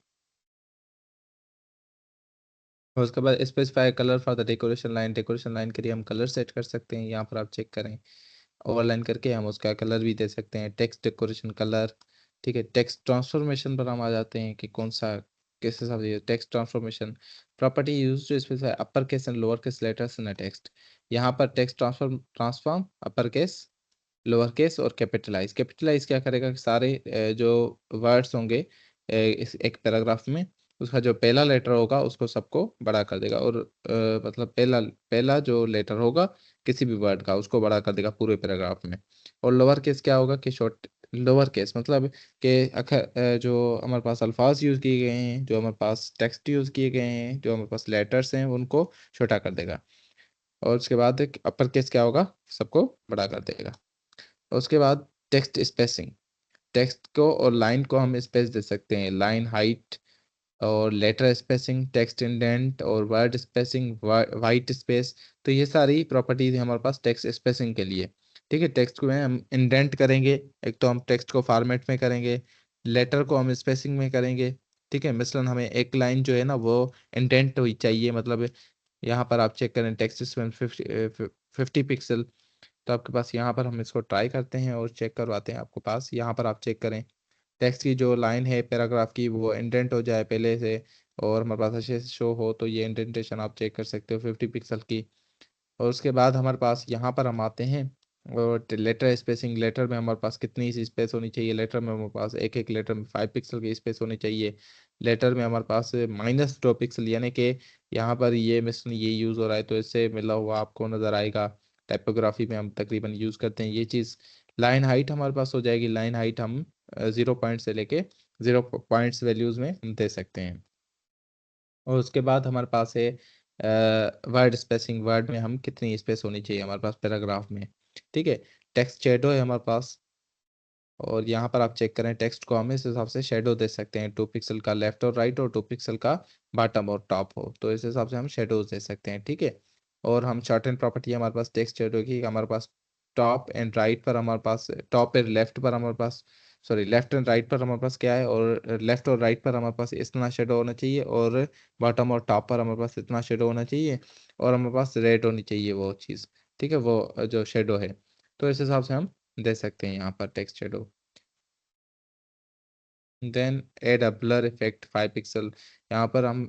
S1: और उसके बाद specify colour for the decoration line. Decoration line के लिए हम कलर सेट कर सकते हैं, यहाँ पर आप चेक करें। ओवरलाइन करके हम उसका कलर भी दे सकते हैं, टेक्स्ट डेकोरेशन कलर, ठीक है। टेक्स्ट ट्रांसफॉर्मेशन पर हम आ जाते हैं कि कौन सा किस हिसाब से text transformation property use to specify upper case and lower case letters in a text. यहाँ पर text transform upper case, lower case और कैपिटलाइज। कैपिटलाइज क्या करेगा कि सारे जो वर्ड्स होंगे इस एक पैराग्राफ में, उसका जो पहला लेटर होगा उसको सबको बड़ा कर देगा, और मतलब पहला पहला जो लेटर होगा किसी भी वर्ड का उसको बड़ा कर देगा पूरे पैराग्राफ में। और लोअर केस क्या होगा कि शॉर्ट, लोअर केस मतलब कि अक्षर जो हमारे पास अल्फाज यूज किए गए हैं, जो हमारे पास टेक्स्ट यूज किए गए हैं, जो हमारे पास लेटर्स हैं उनको छोटा कर देगा। और उसके बाद अपर केस क्या होगा, सबको बड़ा कर देगा। उसके बाद टेक्स्ट स्पेसिंग, टेक्स्ट को और लाइन को हम स्पेस दे सकते हैं, लाइन हाइट और लेटर स्पेसिंग, टेक्स्ट इंडेंट और वर्ड स्पेसिंग, वाइट स्पेस। तो ये सारी प्रॉपर्टीज हैं हमारे पास टेक्स्ट स्पेसिंग के लिए, ठीक है। टेक्स्ट को हम इंडेंट करेंगे, एक तो हम टेक्स्ट को फॉर्मेट में करेंगे, लेटर को हम स्पेसिंग में करेंगे, ठीक है। मिसलन हमें एक लाइन जो है ना वो इंडेंट हुई चाहिए, मतलब यहाँ पर आप चेक करें टेक्स्ट स्पेस 50 पिक्सल। तो आपके पास यहाँ पर हम इसको ट्राई करते हैं और चेक करवाते हैं आपको पास। यहाँ पर आप चेक करें टेक्स्ट की जो लाइन है पैराग्राफ की वो इंडेंट हो जाए पहले से, और हमारे पास अच्छे से शो हो, तो ये इंडेंटेशन आप चेक कर सकते हो 50 पिक्सल की। और उसके बाद हमारे पास यहाँ पर हम आते हैं और लेटर स्पेसिंग। लेटर में हमारे पास कितनी सी स्पेस होनी चाहिए, लेटर में हमारे पास एक एक लेटर में 5 पिक्सल की स्पेस होनी चाहिए। लेटर में हमारे पास -2 पिक्सल, यानी कि यहाँ पर ये मिसल ये यूज़ हो रहा है तो इससे मिला हुआ आपको नज़र आएगा। टाइपोग्राफी में हम तकरीबन यूज़ करते हैं ये चीज़। लाइन हाइट हमारे पास हो जाएगी, लाइन हाइट हम 0 पॉइंट से लेके 0 पॉइंट्स वैल्यूज़ में हम दे सकते हैं। और उसके बाद हमारे पास है वर्ड स्पेसिंग। वर्ड में हम कितनी स्पेस होनी चाहिए हमारे पास पैराग्राफ में, ठीक है। टेक्स्ट शेडो है हमारे पास, और यहाँ पर आप चेक करें टेक्स्ट को हम इस हिसाब से शेडो दे सकते हैं, 2 पिक्सल का लेफ्ट और राइट और 2 पिक्सल का बॉटम और टॉप हो, तो इस हिसाब से हम शेडोज दे सकते हैं, ठीक है। और हम शॉर्ट एंड प्रॉपर्टी हमारे पास टेक्स्ट शेडो की, हमारे पास टॉप एंड राइट पर हमारे पास, टॉप एंड लेफ्ट पर हमारे पास, सॉरी लेफ्ट एंड राइट पर हमारे पास क्या है, और लेफ्ट और राइट पर हमारे पास इतना शेडो होना चाहिए, और बॉटम और टॉप पर हमारे पास इतना शेडो होना चाहिए, और हमारे पास रेड होनी चाहिए वो चीज़, ठीक है, वो जो शेडो है। तो इस हिसाब से हम दे सकते हैं यहाँ पर text shadow. Then add a blur effect 5 pixel. यहाँ पर हम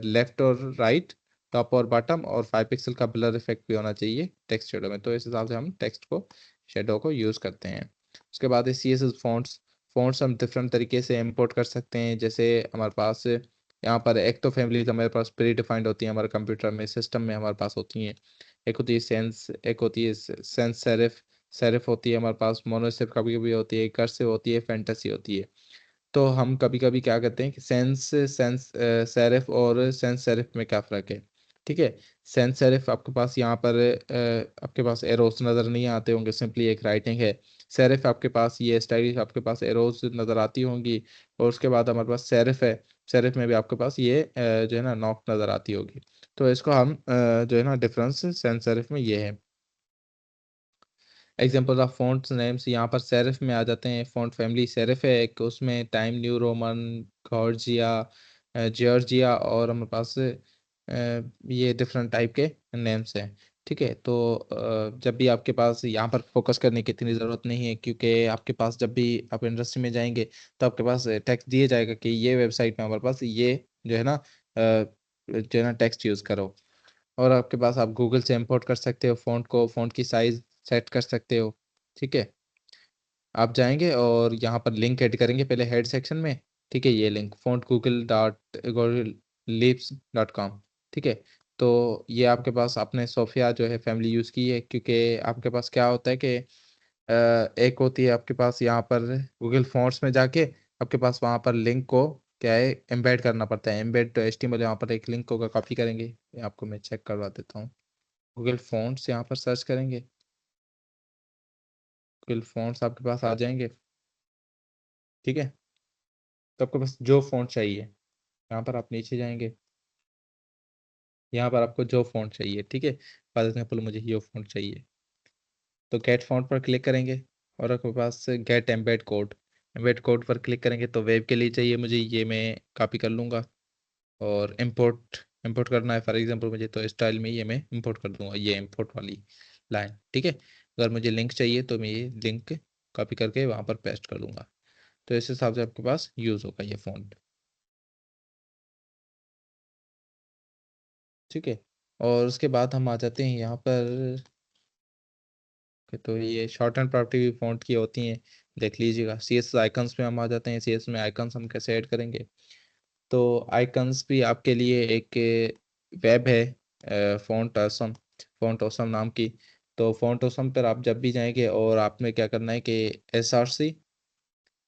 S1: लेफ्ट और राइट टॉप और बॉटम, और 5 पिक्सल का ब्लर इफेक्ट भी होना चाहिए टेक्स्ट शेडो में। तो इस हिसाब से हम टेक्स्ट को शेडो को यूज़ करते हैं। उसके बाद है CSS फॉन्ट्स। फॉन्ट्स हम डिफरेंट तरीके से इंपोर्ट कर सकते हैं। जैसे हमारे पास यहाँ पर एक तो फैमिलीज हमारे पास प्री डिफाइंड होती है हमारे कंप्यूटर में, सिस्टम में हमारे पास होती हैं। एक होती है सेंस, एक होती है सेंस सेरिफ। सेरिफ होती है हमारे पास, मोनोसिफ कभी कभी होती है, कर्सिव होती है, फैंटेसी होती है। तो हम कभी कभी क्या करते हैं कि सेंस सेंस सेरिफ और सेंस सेरिफ में क्या फ़र्क है। ठीक है। सेंस सेरिफ आपके पास यहाँ पर आपके पास एरोस नज़र नहीं आते होंगे, सिंपली एक राइटिंग है। सेरिफ आपके पास ये स्टाइलिश आपके पास एरोस नज़र आती होंगी। और उसके बाद हमारे पास सेरिफ है। सेरिफ में भी आपके पास ये जो है ना नॉक नज़र आती होगी। तो इसको हम जो है ना डिफरेंस सेंस सेरिफ में ये है। एग्जाम्पल ऑफ फ़ॉन्ट्स नेम्स यहाँ पर सेरिफ में आ जाते हैं। फ़ॉन्ट फैमिली सेरिफ है एक, उसमें टाइम न्यू रोमन, गॉर्जिया, जॉर्जिया, और हमारे पास ये डिफरेंट टाइप के नेम्स हैं। ठीक है। तो जब भी आपके पास यहाँ पर फोकस करने की इतनी ज़रूरत नहीं है, क्योंकि आपके पास जब भी आप इंडस्ट्री में जाएंगे तो आपके पास टेक्स्ट दिया जाएगा कि ये वेबसाइट में हमारे पास ये जो है ना जो है ना टेक्स्ट यूज़ करो। और आपके पास आप गूगल से इंपोर्ट कर सकते हो फ़ॉन्ट को, फ़ॉन्ट की साइज़ सेट कर सकते हो। ठीक है। आप जाएंगे और यहाँ पर लिंक ऐड करेंगे पहले हेड सेक्शन में। ठीक है। ये link font Google lips dot com. ठीक है। तो ये आपके पास आपने सोफिया जो है फैमिली यूज़ की है, क्योंकि आपके पास क्या होता है कि एक होती है आपके पास यहाँ पर गूगल फॉन्ट्स में जाके आपके पास वहाँ पर लिंक को क्या है एम्बेड करना पड़ता है। एम्बेड तो HTML यहाँ पर एक लिंक होगा, कॉपी करेंगे। ये आपको मैं चेक करवा देता हूँ। गूगल फॉन्ट्स यहाँ पर सर्च करेंगे, गूगल फॉन्ट्स आपके पास आ जाएंगे। ठीक है। तो आपको बस जो फॉन्ट चाहिए यहाँ पर आप नीचे जाएंगे, यहाँ पर आपको जो फॉन्ट चाहिए। ठीक है। फॉर एग्जाम्पल मुझे ये फॉन्ट चाहिए, तो गेट फॉन्ट पर क्लिक करेंगे और आपके पास get embed code, embed code पर क्लिक करेंगे। तो वेब के लिए चाहिए मुझे, ये मैं कॉपी कर लूँगा और इम्पोर्ट इम्पोर्ट करना है। फॉर एग्जांपल मुझे तो स्टाइल में ये मैं इम्पोर्ट कर दूंगा, ये इम्पोर्ट वाली लाइन। ठीक है। अगर मुझे लिंक चाहिए तो मैं ये लिंक कॉपी करके वहाँ पर पेस्ट कर दूंगा। तो इस हिसाब से आपके पास यूज़ होगा ये फ़ॉन्ट। ठीक है। और उसके बाद हम आ जाते हैं यहाँ पर तो ये शॉर्ट एंड प्रॉपर्टी फ़ॉन्ट की होती हैं, देख लीजिएगा। CSS आइकन्स में हम आ जाते हैं। CSS में आइकन्स हम कैसे ऐड करेंगे। तो आइकन्स भी आपके लिए एक वेब है फ़ॉन्ट ऑसम नाम की। तो फ़ॉन्ट ऑसम पर आप जब भी जाएंगे और आपने क्या करना है कि SRC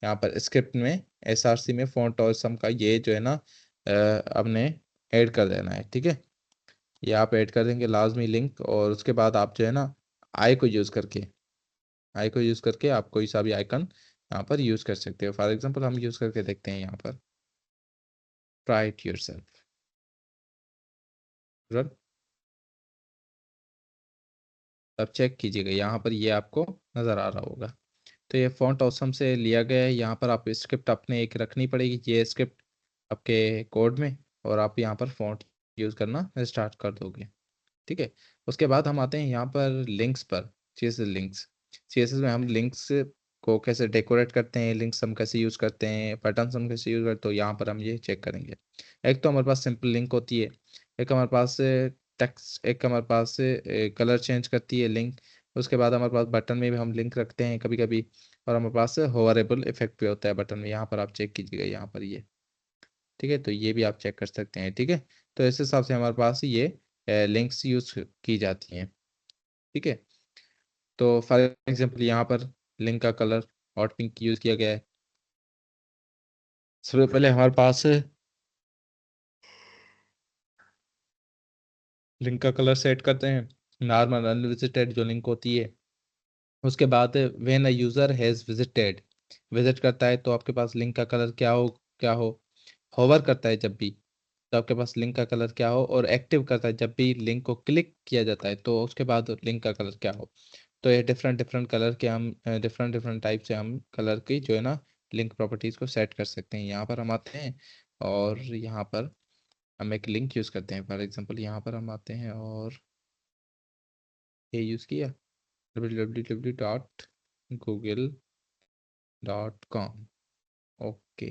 S1: यहाँ पर स्क्रिप्ट में SRC में फ़ॉन्ट ऑसम का ये जो है ना आपने ऐड कर देना है। ठीक है। ये आप ऐड कर देंगे लाजमी लिंक। और उसके बाद आप जो है ना आई को यूज़ करके आप कोई सा भी आइकन यहाँ पर यूज़ कर सकते हो। फॉर एग्जांपल हम यूज़ करके देखते हैं यहाँ पर ट्राई इट योरसेल्फ। अब चेक कीजिएगा यहाँ पर ये आपको नज़र आ रहा होगा। तो ये फ़ॉन्ट ऑसम से लिया गया है। यहाँ पर आप स्क्रिप्ट अपने एक रखनी पड़ेगी, ये स्क्रिप्ट आपके कोड में, और आप यहाँ पर फ़ॉन्ट यूज़ करना स्टार्ट कर दोगे। ठीक है। उसके बाद हम आते हैं यहाँ पर लिंक्स पर। CSS में हम लिंक्स को कैसे डेकोरेट करते हैं, लिंक्स हम कैसे यूज़ करते हैं, बटन्स हम कैसे यूज़ करते हैं, तो यहाँ पर हम ये चेक करेंगे। एक तो हमारे पास सिंपल लिंक होती है, एक हमारे पास टेक्स्ट, एक हमारे पास कलर चेंज करती है लिंक। उसके बाद हमारे पास बटन में भी हम लिंक रखते हैं कभी कभी। और हमारे पास होवरेबल इफेक्ट भी होता है बटन में, यहाँ पर आप चेक कीजिएगा यहाँ पर ये। ठीक है। तो ये भी आप चेक कर सकते हैं। ठीक है। तो इस हिसाब से हमारे पास ये लिंक्स यूज़ की जाती हैं। ठीक है। तो फॉर एग्जांपल यहाँ पर लिंक का कलर हॉट पिंक यूज़ किया गया है। सबसे पहले हमारे पास लिंक का कलर सेट करते हैं, नॉर्मल अनविजिटेड जो लिंक होती है। उसके बाद when a user has visit करता है तो आपके पास लिंक का कलर क्या हो होवर करता है जब भी, तो आपके पास लिंक का कलर क्या हो, और एक्टिव करता है जब भी लिंक को क्लिक किया जाता है तो उसके बाद लिंक का कलर क्या हो। तो ये डिफरेंट डिफरेंट कलर के हम डिफरेंट डिफरेंट टाइप से हम कलर की जो है ना लिंक प्रॉपर्टीज़ को सेट कर सकते हैं। यहाँ पर हम आते हैं और यहाँ पर हम एक लिंक यूज़ करते हैं। फॉर एग्जांपल यहाँ पर हम आते हैं और ये यूज़ किया www.google.com। Okay,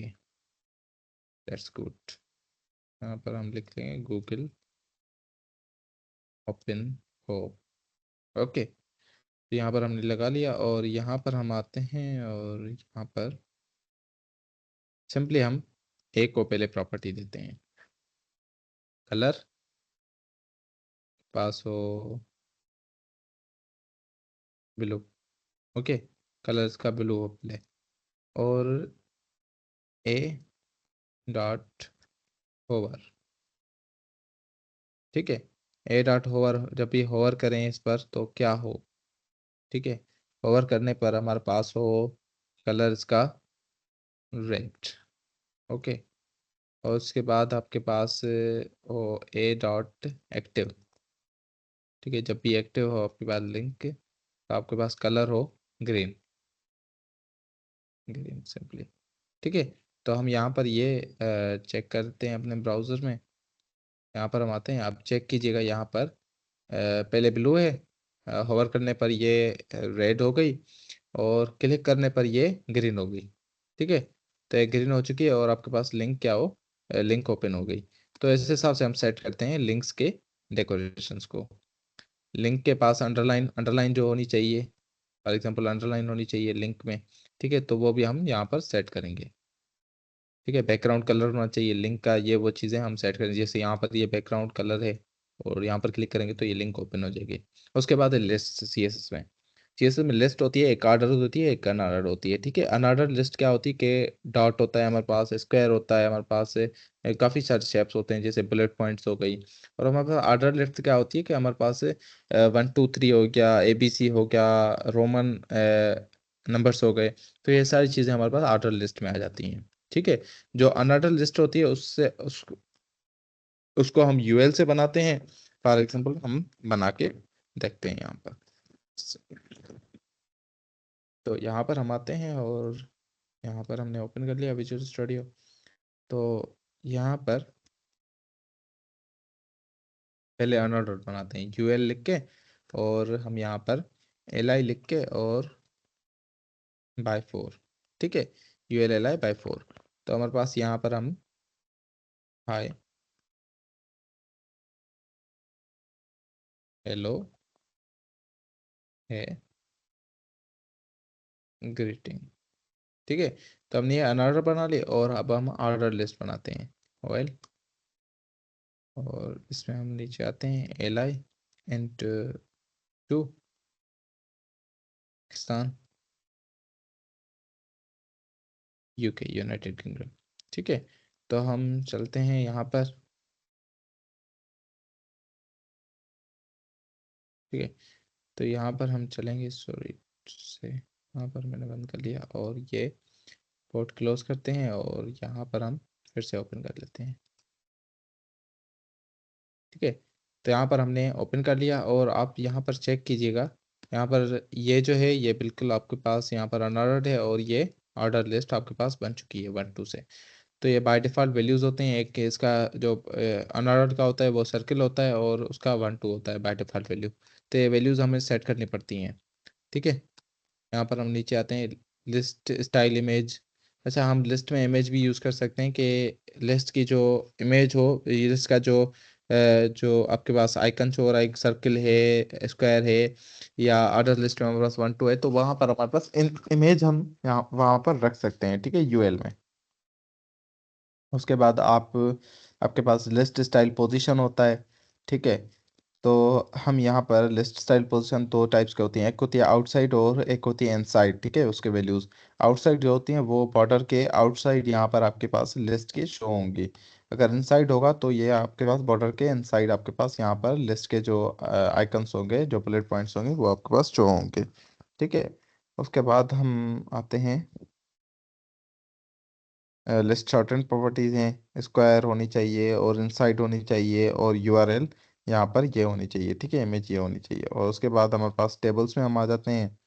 S1: that's good. यहाँ पर हम लिख लेंगे ओपन हो। ओके, तो यहाँ पर हमने लगा लिया और यहाँ पर हम आते हैं और यहाँ पर सिंपली हम एक को पहले प्रॉपर्टी देते हैं, कलर पास हो ब्लू। ओके, कलर्स का ब्लू हो पहले, और ए डॉट होवर। ठीक है, ए डॉट होवर, जब भी होवर करें इस पर तो क्या हो, ठीक है, होवर करने पर हमारे पास हो कलर्स का रेड। ओके, और उसके बाद आपके पास हो ए डॉट एक्टिव। ठीक है, जब भी एक्टिव हो आपके पास लिंक, तो आपके पास कलर हो ग्रीन, ग्रीन सिंपली। ठीक है, तो हम यहाँ पर ये चेक करते हैं अपने ब्राउज़र में। यहाँ पर हम आते हैं, आप चेक कीजिएगा यहाँ पर पहले ब्लू है, होवर करने पर ये रेड हो गई, और क्लिक करने पर ये ग्रीन हो गई। ठीक है, तो ये ग्रीन हो चुकी है और आपके पास लिंक क्या हो, लिंक ओपन हो गई। तो इस हिसाब से हम सेट करते हैं लिंक्स के डेकोरेशंस को। लिंक के पास अंडरलाइन, अंडरलाइन जो होनी चाहिए, फॉर एग्जांपल अंडरलाइन होनी चाहिए लिंक में। ठीक है, तो वो भी हम यहाँ पर सेट करेंगे। ठीक है, बैकग्राउंड कलर होना चाहिए लिंक का, ये वो चीज़ें हम सेट करें, जैसे यहाँ पर ये बैकग्राउंड कलर है और यहाँ पर क्लिक करेंगे तो ये लिंक ओपन हो जाएगी। उसके बाद है लिस्ट। सीएसएस में, सीएसएस में लिस्ट होती है, एक ऑर्डर होती है, एक अनऑर्डर होती है। ठीक है, अनऑर्डर लिस्ट क्या होती है कि डॉट होता है हमारे पास, स्क्वायर होता है हमारे पास, काफ़ी सारे शेप्स होते हैं जैसे बुलेट पॉइंट्स हो गई। और हमारे पास ऑर्डर लिस्ट क्या होती है कि हमारे पास 1 2 3 हो गया, ABC हो गया, रोमन नंबर्स हो गए। तो ये सारी चीज़ें हमारे पास ऑर्डर लिस्ट में आ जाती हैं। ठीक है, जो अनऑर्डर लिस्ट होती है उससे उसको हम यूएल से बनाते हैं। फॉर एग्जांपल हम बना के देखते हैं यहाँ पर। तो यहाँ पर हम आते हैं और यहाँ पर हमने ओपन कर लिया विजुअल स्टूडियो। तो यहाँ पर पहले अनऑर्डर बनाते हैं, यूएल लिख के, और हम यहाँ पर LI लिख के और बाय 4। ठीक है, ULLI बाय 4। तो हमारे पास यहाँ पर हम हाय हेलो है ग्रीटिंग। ठीक है, तो हमने ये अनऑर्डर बना ली और अब हम ऑर्डर लिस्ट बनाते हैं, ऑयल। और इसमें हम नीचे आते हैं, LI and 2 Pakistan, UK United kingdom. ठीक है, तो हम चलते हैं यहाँ पर। ठीक है, तो यहाँ पर हम चलेंगे, सॉरी से यहाँ पर मैंने बंद कर लिया, और ये पोर्ट क्लोज करते हैं और यहाँ पर हम फिर से ओपन कर लेते हैं। ठीक है, तो यहाँ पर हमने ओपन कर लिया और आप यहाँ पर चेक कीजिएगा, यहाँ पर ये जो है ये बिल्कुल आपके पास यहाँ पर अनऑर्डर्ड है, और ये ऑर्डर लिस्ट आपके पास बन चुकी है 1 2 से। तो ये बाय डिफ़ॉल्ट वैल्यूज़ होते हैं, एक इसका जो अनऑर्डर्ड का होता है वो सर्किल होता है, और उसका 1 2 होता है बाय डिफ़ॉल्ट वैल्यू। तो ये वैल्यूज़ हमें सेट करनी पड़ती हैं। ठीक है, यहाँ पर हम नीचे आते हैं, लिस्ट स्टाइल इमेज। अच्छा, हम लिस्ट में इमेज भी यूज़ कर सकते हैं कि लिस्ट की जो इमेज हो, लिस्ट का जो आपके पास आइकन शो हो रहा है, एक सर्किल है, स्क्वायर है, या अदर लिस्ट में हमारे पास 1 2 है, तो वहाँ पर हमारे पास इन इमेज हम यहाँ वहाँ पर रख सकते हैं। ठीक है, यूएल में। उसके बाद आपके पास लिस्ट स्टाइल पोजीशन होता है। ठीक है, तो हम यहाँ पर लिस्ट स्टाइल पोजीशन 2 टाइप्स की होती हैं, एक होती है आउटसाइड और एक होती है इनसाइड। ठीक है, उसके वैल्यूज़ आउटसाइड जो होती हैं वो बॉर्डर के आउटसाइड यहाँ पर आपके पास लिस्ट की शो होंगी। अगर इनसाइड होगा तो ये आपके पास बॉर्डर के इनसाइड आपके पास यहाँ पर लिस्ट के जो आइकन्स होंगे, जो बुलेट पॉइंट्स होंगे, वो आपके पास शो होंगे। ठीक है, उसके बाद हम आते हैं, लिस्ट शॉर्टेन प्रॉपर्टीज हैं, स्क्वायर होनी चाहिए और इनसाइड होनी चाहिए और URL यहाँ पर ये होनी चाहिए। ठीक है, इमेज ये होनी चाहिए। और उसके बाद हमारे पास टेबल्स में हम आ जाते हैं।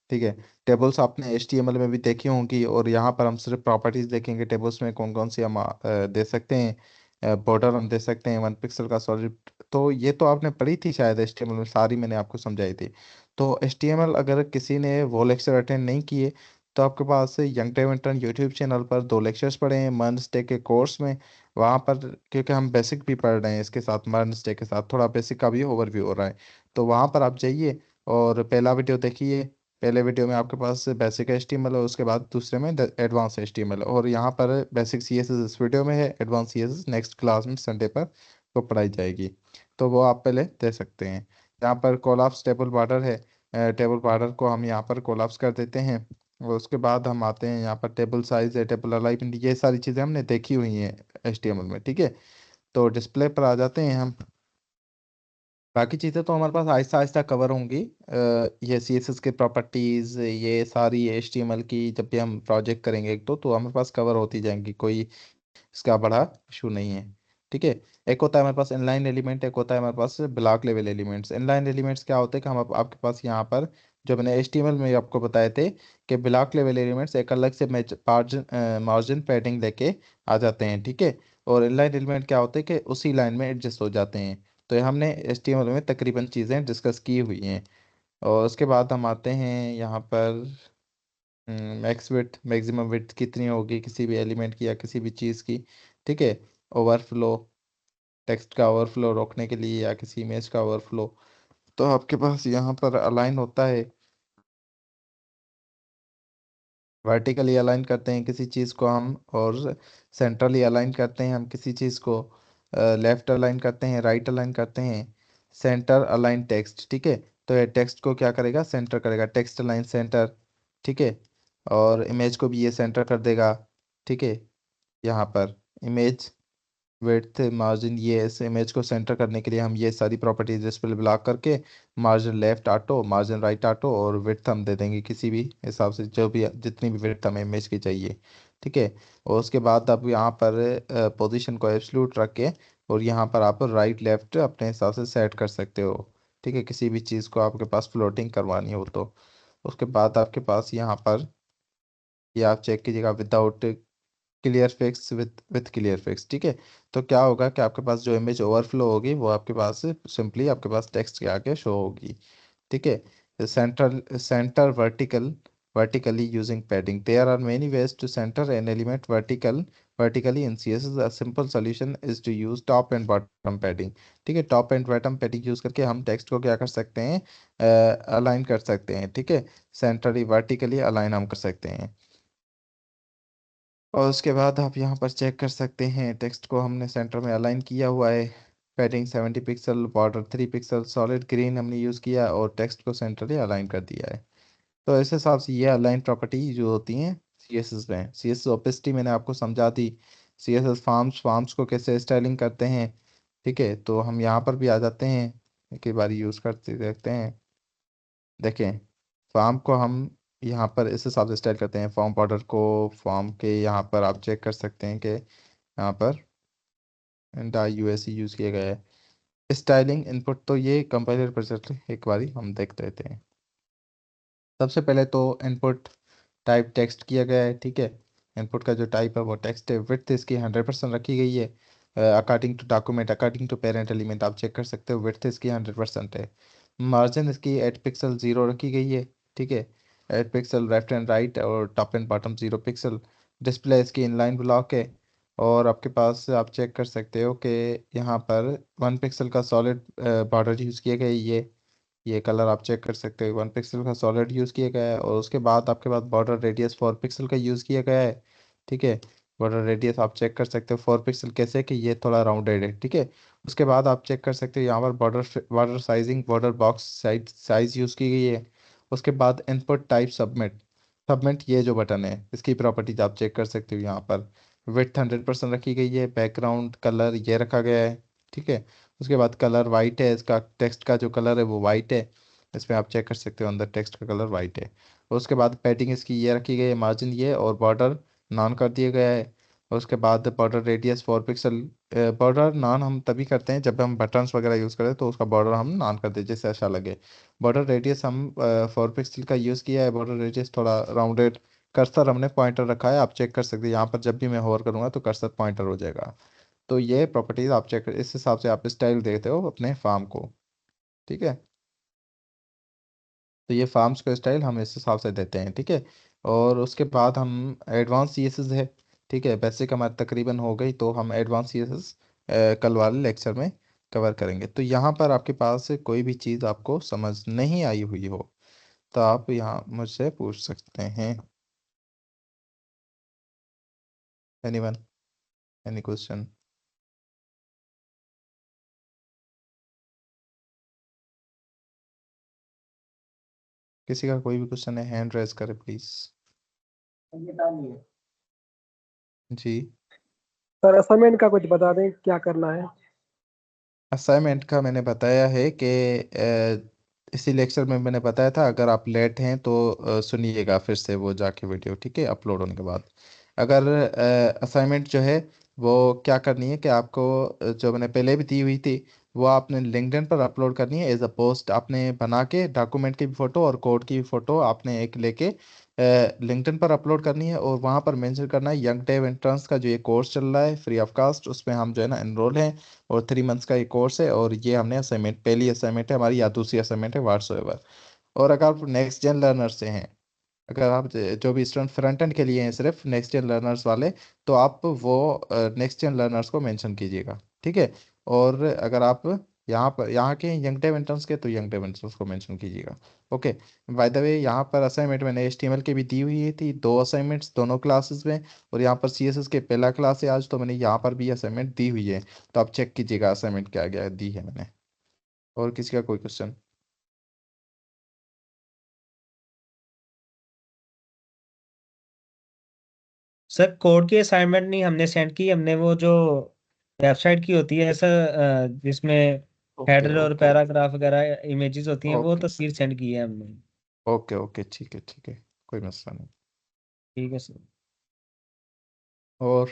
S1: ठीक है, टेबल्स आपने HTML में भी देखी होंगी, और यहाँ पर हम सिर्फ प्रॉपर्टीज देखेंगे टेबल्स में कौन कौन सी हम दे सकते हैं। बॉर्डर हम दे सकते हैं 1 पिक्सल का सॉलिड। तो ये तो आपने पढ़ी थी शायद HTML में, सारी मैंने आपको समझाई थी। तो HTML अगर किसी ने वो लेक्चर अटेंड नहीं किए, तो आपके पास Young Dev Intern YouTube channel पर 2 लेक्चर्स पड़े हैं मंथ्स डे के कोर्स में। वहाँ पर, क्योंकि हम बेसिक भी पढ़ रहे हैं इसके साथ, मर्न स्टे के साथ थोड़ा बेसिक का भी ओवरव्यू हो रहा है। तो वहाँ पर आप जाइए और पहला वीडियो देखिए। पहले वीडियो में आपके पास बेसिक HTML है, उसके बाद दूसरे में एडवांस HTML, और यहाँ पर बेसिक CSS इस वीडियो में है, एडवांस CSS नेक्स्ट क्लास में संडे पर को पढ़ाई जाएगी। तो वो आप पहले दे सकते हैं। यहाँ पर कोलाप्स टेबल बॉर्डर है, टेबल बॉर्डर को हम यहाँ पर कोलाप्स कर देते हैं। और उसके बाद हम आते हैं यहाँ पर टेबल साइज है, टेबल अलाइनमेंट, ये सारी चीज़ें हमने देखी हुई हैं HTML में, ठीक है। तो डिस्प्ले पर आ जाते हैं हम। बाकी चीज़ें तो हमारे पास आहिस्ता आहिस्ता कवर होंगी। ये CSS के प्रॉपर्टीज़, ये सारी HTML की जब भी हम प्रोजेक्ट करेंगे एक तो हमारे पास कवर होती जाएंगी, कोई इसका बड़ा इशू नहीं है, ठीक है। एक होता है हमारे पास इनलाइन एलिमेंट, एक होता है हमारे पास block level elements. Inline elements क्या होते हैं कि हम आपके पास यहाँ पर जो मैंने HTML में आपको बताए थे कि ब्लॉक लेवल एलिमेंट्स एक अलग से मार्जिन मार्जिन पैडिंग लेके आ जाते हैं, ठीक है। और इनलाइन एलिमेंट क्या होते हैं कि उसी लाइन में एडजस्ट हो जाते हैं। तो ये हमने HTML में तकरीबन चीज़ें डिस्कस की हुई हैं। और उसके बाद हम आते हैं यहाँ पर मैक्स विड्थ, मैक्सिमम विड्थ कितनी होगी किसी भी एलिमेंट की या किसी भी चीज़ की, ठीक है। ओवरफ्लो, टेक्स्ट का ओवरफ्लो रोकने के लिए या किसी इमेज का ओवरफ्लो। तो आपके पास यहाँ पर अलाइन होता है, वर्टिकली अलाइन करते हैं किसी चीज़ को हम, और सेंट्रली अलाइन करते हैं हम किसी चीज़ को, लेफ्ट अलाइन करते हैं, राइट अलाइन करते हैं, सेंटर अलाइन टेक्स्ट, ठीक है। तो ये टेक्स्ट को क्या करेगा, सेंटर करेगा, टेक्स्ट अलाइन सेंटर, ठीक है। और इमेज को भी ये सेंटर कर देगा, ठीक है। यहाँ पर इमेज विड्थ मार्जिन, ये इस इमेज को सेंटर करने के लिए हम ये सारी प्रॉपर्टीज डिस्प्ले ब्लॉक करके margin left auto, margin right auto, और विड्थ हम दे देंगे किसी भी हिसाब से, जो भी जितनी भी विड्थ हमें इमेज की चाहिए, ठीक है। और उसके बाद आप यहाँ पर पोजीशन को एब्सोल्यूट रख के, और यहाँ पर आप राइट लेफ्ट अपने हिसाब से सेट कर सकते हो, ठीक है। किसी भी चीज़ को आपके पास फ्लोटिंग करवानी हो तो। उसके बाद आपके पास यहाँ पर ये आप चेक कीजिएगा, without clear fix, with clear fix, ठीक है। तो क्या होगा कि आपके पास जो इमेज ओवरफ्लो होगी वो आपके पास सिंपली आपके पास टेक्स्ट के आगे शो होगी, ठीक है। Central center vertically using padding, there are many ways to center an element vertically in CSS. A simple solution is to use top and bottom padding, ठीक है। Top and bottom padding use करके हम text को क्या कर सकते हैं, align कर सकते हैं, ठीक है। सेंट्रली वर्टिकली अलाइन हम कर सकते हैं। और उसके बाद आप यहाँ पर चेक कर सकते हैं, टेक्स्ट को हमने सेंटर में अलाइन किया हुआ है, padding 70 pixel, border 3 pixel, solid green हमने यूज़ किया, और टेक्स्ट को सेंटरली अलाइन कर दिया है। तो इस हिसाब से ये अलाइन प्रॉपर्टी जो होती हैं CSS में, CSS ओपेसिटी मैंने आपको समझा दी। CSS फार्म्स, फार्म्स को कैसे स्टाइलिंग करते हैं, ठीक है। तो हम यहाँ पर भी आ जाते हैं, एक बार यूज़ करते देखते हैं। देखें, फॉर्म को हम यहाँ पर इस हिसाब से स्टाइल करते हैं, फॉर्म बॉर्डर को, फॉर्म के यहाँ पर आप चेक कर सकते हैं कि यहाँ पर USC यूज़ किया गया है। स्टाइलिंग इनपुट, तो ये कंपाइलर पर चलते एक बारी हम देख लेते हैं। सबसे पहले तो इनपुट टाइप टेक्स्ट किया गया है, ठीक है। इनपुट का जो टाइप है वो टेक्स्ट है, विड्थ इसकी 100% रखी गई है, according to document, according to parent element आप चेक कर सकते हो, विड्थ इसकी 100% है। मार्जिन इसकी 8 पिक्सल 0 रखी गई है, ठीक है। 8 पिक्सल लेफ्ट एंड राइट, और top and bottom 0 pixel. Display इसकी इनलाइन ब्लॉक है। और आपके पास आप चेक कर सकते हो कि यहाँ पर 1 पिक्सल का सॉलिड बॉर्डर यूज़ किया गया है, ये कलर आप चेक कर सकते हो, 1 पिक्सल का सॉलिड यूज़ किया गया है। और उसके बाद आपके पास बॉर्डर रेडियस 4 पिक्सल का यूज़ किया गया है, ठीक है। बॉर्डर रेडियस आप चेक कर सकते हो 4 पिक्सल कैसे, कि ये थोड़ा राउंडेड है, ठीक है। उसके बाद आप चेक कर सकते हो यहाँ पर border border sizing, border box size size use की गई है। उसके बाद इनपुट टाइप सबमिट, सबमिट ये जो बटन है इसकी प्रॉपर्टीज आप चेक कर सकते हो यहाँ पर। विड्थ 100% रखी गई है, बैकग्राउंड कलर ये रखा गया है, ठीक है। उसके बाद कलर वाइट है, इसका टेक्स्ट का जो कलर है वो वाइट है, इसमें आप चेक कर सकते हो अंदर टेक्स्ट का कलर वाइट है। और उसके बाद पैडिंग इसकी ये रखी गई है, मार्जिन ये, और बॉर्डर नॉन कर दिया गया है। और उसके बाद border radius 4 pixel. Border non हम तभी करते हैं जब हम बटन्स वगैरह यूज़ करें, तो उसका बॉर्डर हम नॉन कर दें जिससे अच्छा लगे। बॉर्डर रेडियस हम 4 पिक्सल का यूज़ किया है, बॉर्डर रेडियस थोड़ा राउंडेड। कर्सर हमने पॉइंटर रखा है, आप चेक कर सकते हैं यहाँ पर, जब भी मैं होवर करूँगा तो कर्सर पॉइंटर हो जाएगा। तो ये प्रॉपर्टीज आप चेक कर, इस हिसाब से आप स्टाइल देते हो अपने फार्म को, ठीक है। तो ये फार्म्स का स्टाइल हम इस हिसाब से देते हैं, ठीक है। और उसके बाद हम एडवांस CSS है, ठीक है, बेसिक हमारी तकरीबन हो गई, तो हम एडवांस सीएसएस कल वाले लेक्चर में कवर करेंगे। तो यहाँ पर आपके पास कोई भी चीज़ आपको समझ नहीं आई हुई हो तो आप यहाँ मुझसे पूछ सकते हैं। Anyone, any question? किसी का कोई भी क्वेश्चन है, हैंड रेज करे प्लीज। जी।
S3: सर असाइनमेंट का कुछ बता दें क्या करना है।
S1: असाइनमेंट का मैंने बताया है कि इसी लेक्चर में मैंने बताया था, अगर आप लेट हैं तो सुनिएगा फिर से वो जाके वीडियो, ठीक है, अपलोड होने के बाद। अगर असाइनमेंट जो है वो क्या करनी है कि आपको जो मैंने पहले भी दी हुई थी वो आपने लिंक्डइन पर अपलोड करनी है एज अ पोस्ट, आपने बना के डॉक्यूमेंट की भी फ़ोटो और कोड की भी फ़ोटो आपने एक लेके लिंक्डइन पर अपलोड करनी है, और वहाँ पर मेंशन करना है यंग डेव एंट्रेंस का जो ये कोर्स चल रहा है फ्री ऑफ कास्ट, उसमें हम जो है ना एनरोल हैं, और 3 मंथ्स का ये कोर्स है, और ये हमने असाइनमेंट, पहली असाइनमेंट है हमारी या दूसरी असाइनमेंट है वाट्सएवर। और अगर आप नेक्स्ट जेन लर्नर से हैं, अगर आप जो भी स्टूडेंट फ्रंट एंड के लिए हैं सिर्फ नेक्स्ट जेन लर्नर्स वाले, तो आप वो नेक्स्ट जेन लर्नर्स को मेंशन कीजिएगा, ठीक है। और अगर आप यहाँ पर यहाँ के यंग डेव इंटर्न्स के, तो यंग डेव इंटर्न्स को मेंशन कीजिएगा। ओके। बाय द वे, यहाँ पर असाइनमेंट मैंने एचटीएमएल की भी दी हुई थी, 2 असाइनमेंट्स दोनों क्लासेस में, और यहाँ पर सीएसएस के पहला क्लास है आज, तो मैंने यहाँ पर भी असाइनमेंट दी हुई है, तो आप चेक कीजिएगा असाइनमेंट क्या क्या दी है मैंने। और किसी का कोई क्वेश्चन?
S2: सर कोड की असाइनमेंट नहीं हमने सेंड की, हमने वो जो वेबसाइट की होती है सर, जिसमें
S1: ओके
S2: हेडर और
S1: ओके
S2: पैराग्राफ वगैरह इमेजेस होती हैं, वो
S1: ओके
S2: तस्वीर सेंड की है हमने।
S1: ओके ओके, ठीक है ठीक है, कोई मसला नहीं।
S2: ठीक है सर।
S1: और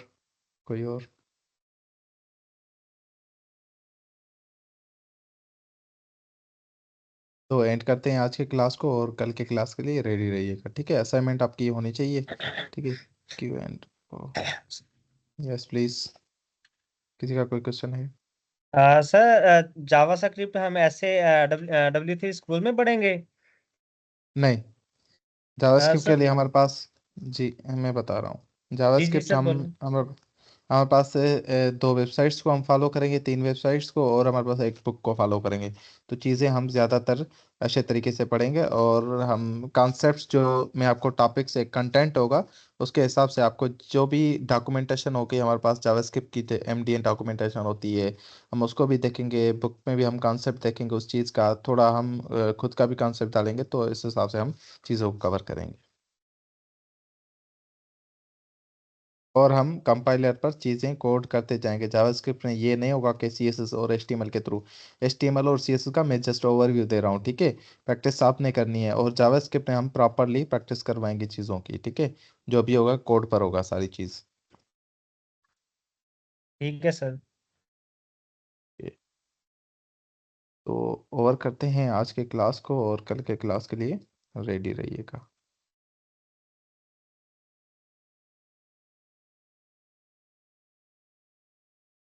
S1: कोई और? तो एंड करते हैं आज के क्लास को, और कल के क्लास के लिए रेडी रहिएगा, ठीक है। असाइनमेंट आपकी होनी चाहिए, ठीक है। क्यू एंड यस प्लीज, किसी का कोई क्वेश्चन है?
S2: सर जावा स्क्रिप्ट हम ऐसे W3 स्कूल में पढ़ेंगे?
S1: नहीं, जावास्क्रिप्ट के
S2: सर
S1: लिए हमारे पास, जी मैं बता रहा हूँ,
S2: जी जी
S1: जावास्क्रिप्ट
S2: सर बोलो।
S1: हमारे हमारे पास 2 वेबसाइट्स को हम फॉलो करेंगे, 3 वेबसाइट्स को, और हमारे पास एक बुक को फॉलो करेंगे। तो चीज़ें हम ज़्यादातर अच्छे तरीके से पढ़ेंगे, और हम कॉन्सेप्ट्स जो मैं आपको टॉपिक्स, एक कंटेंट होगा उसके हिसाब से आपको जो भी डॉक्यूमेंटेशन होगी हमारे पास जावास्क्रिप्ट की एमडीएन डॉक्यूमेंटेशन होती है, हम उसको भी देखेंगे, बुक में भी हम कॉन्सेप्ट देखेंगे उस चीज़ का, थोड़ा हम खुद का भी कॉन्सेप्ट डालेंगे, तो इस हिसाब से हम चीज़ों को कवर करेंगे। और हम कंपाइलर पर चीज़ें कोड करते जाएंगे, जावास्क्रिप्ट में ये नहीं होगा कि सीएसएस और एचटीएमएल के थ्रू, एचटीएमएल और सीएसएस का मैं जस्ट ओवरव्यू दे रहा हूँ, ठीक है। प्रैक्टिस आपने करनी है, और जावास्क्रिप्ट में हम प्रॉपरली प्रैक्टिस करवाएंगे चीज़ों की, ठीक है। जो भी होगा कोड पर होगा सारी चीज़।
S2: ठीक है सर।
S1: तो ओवर करते हैं आज के क्लास को, और कल के क्लास के लिए रेडी रहिएगा।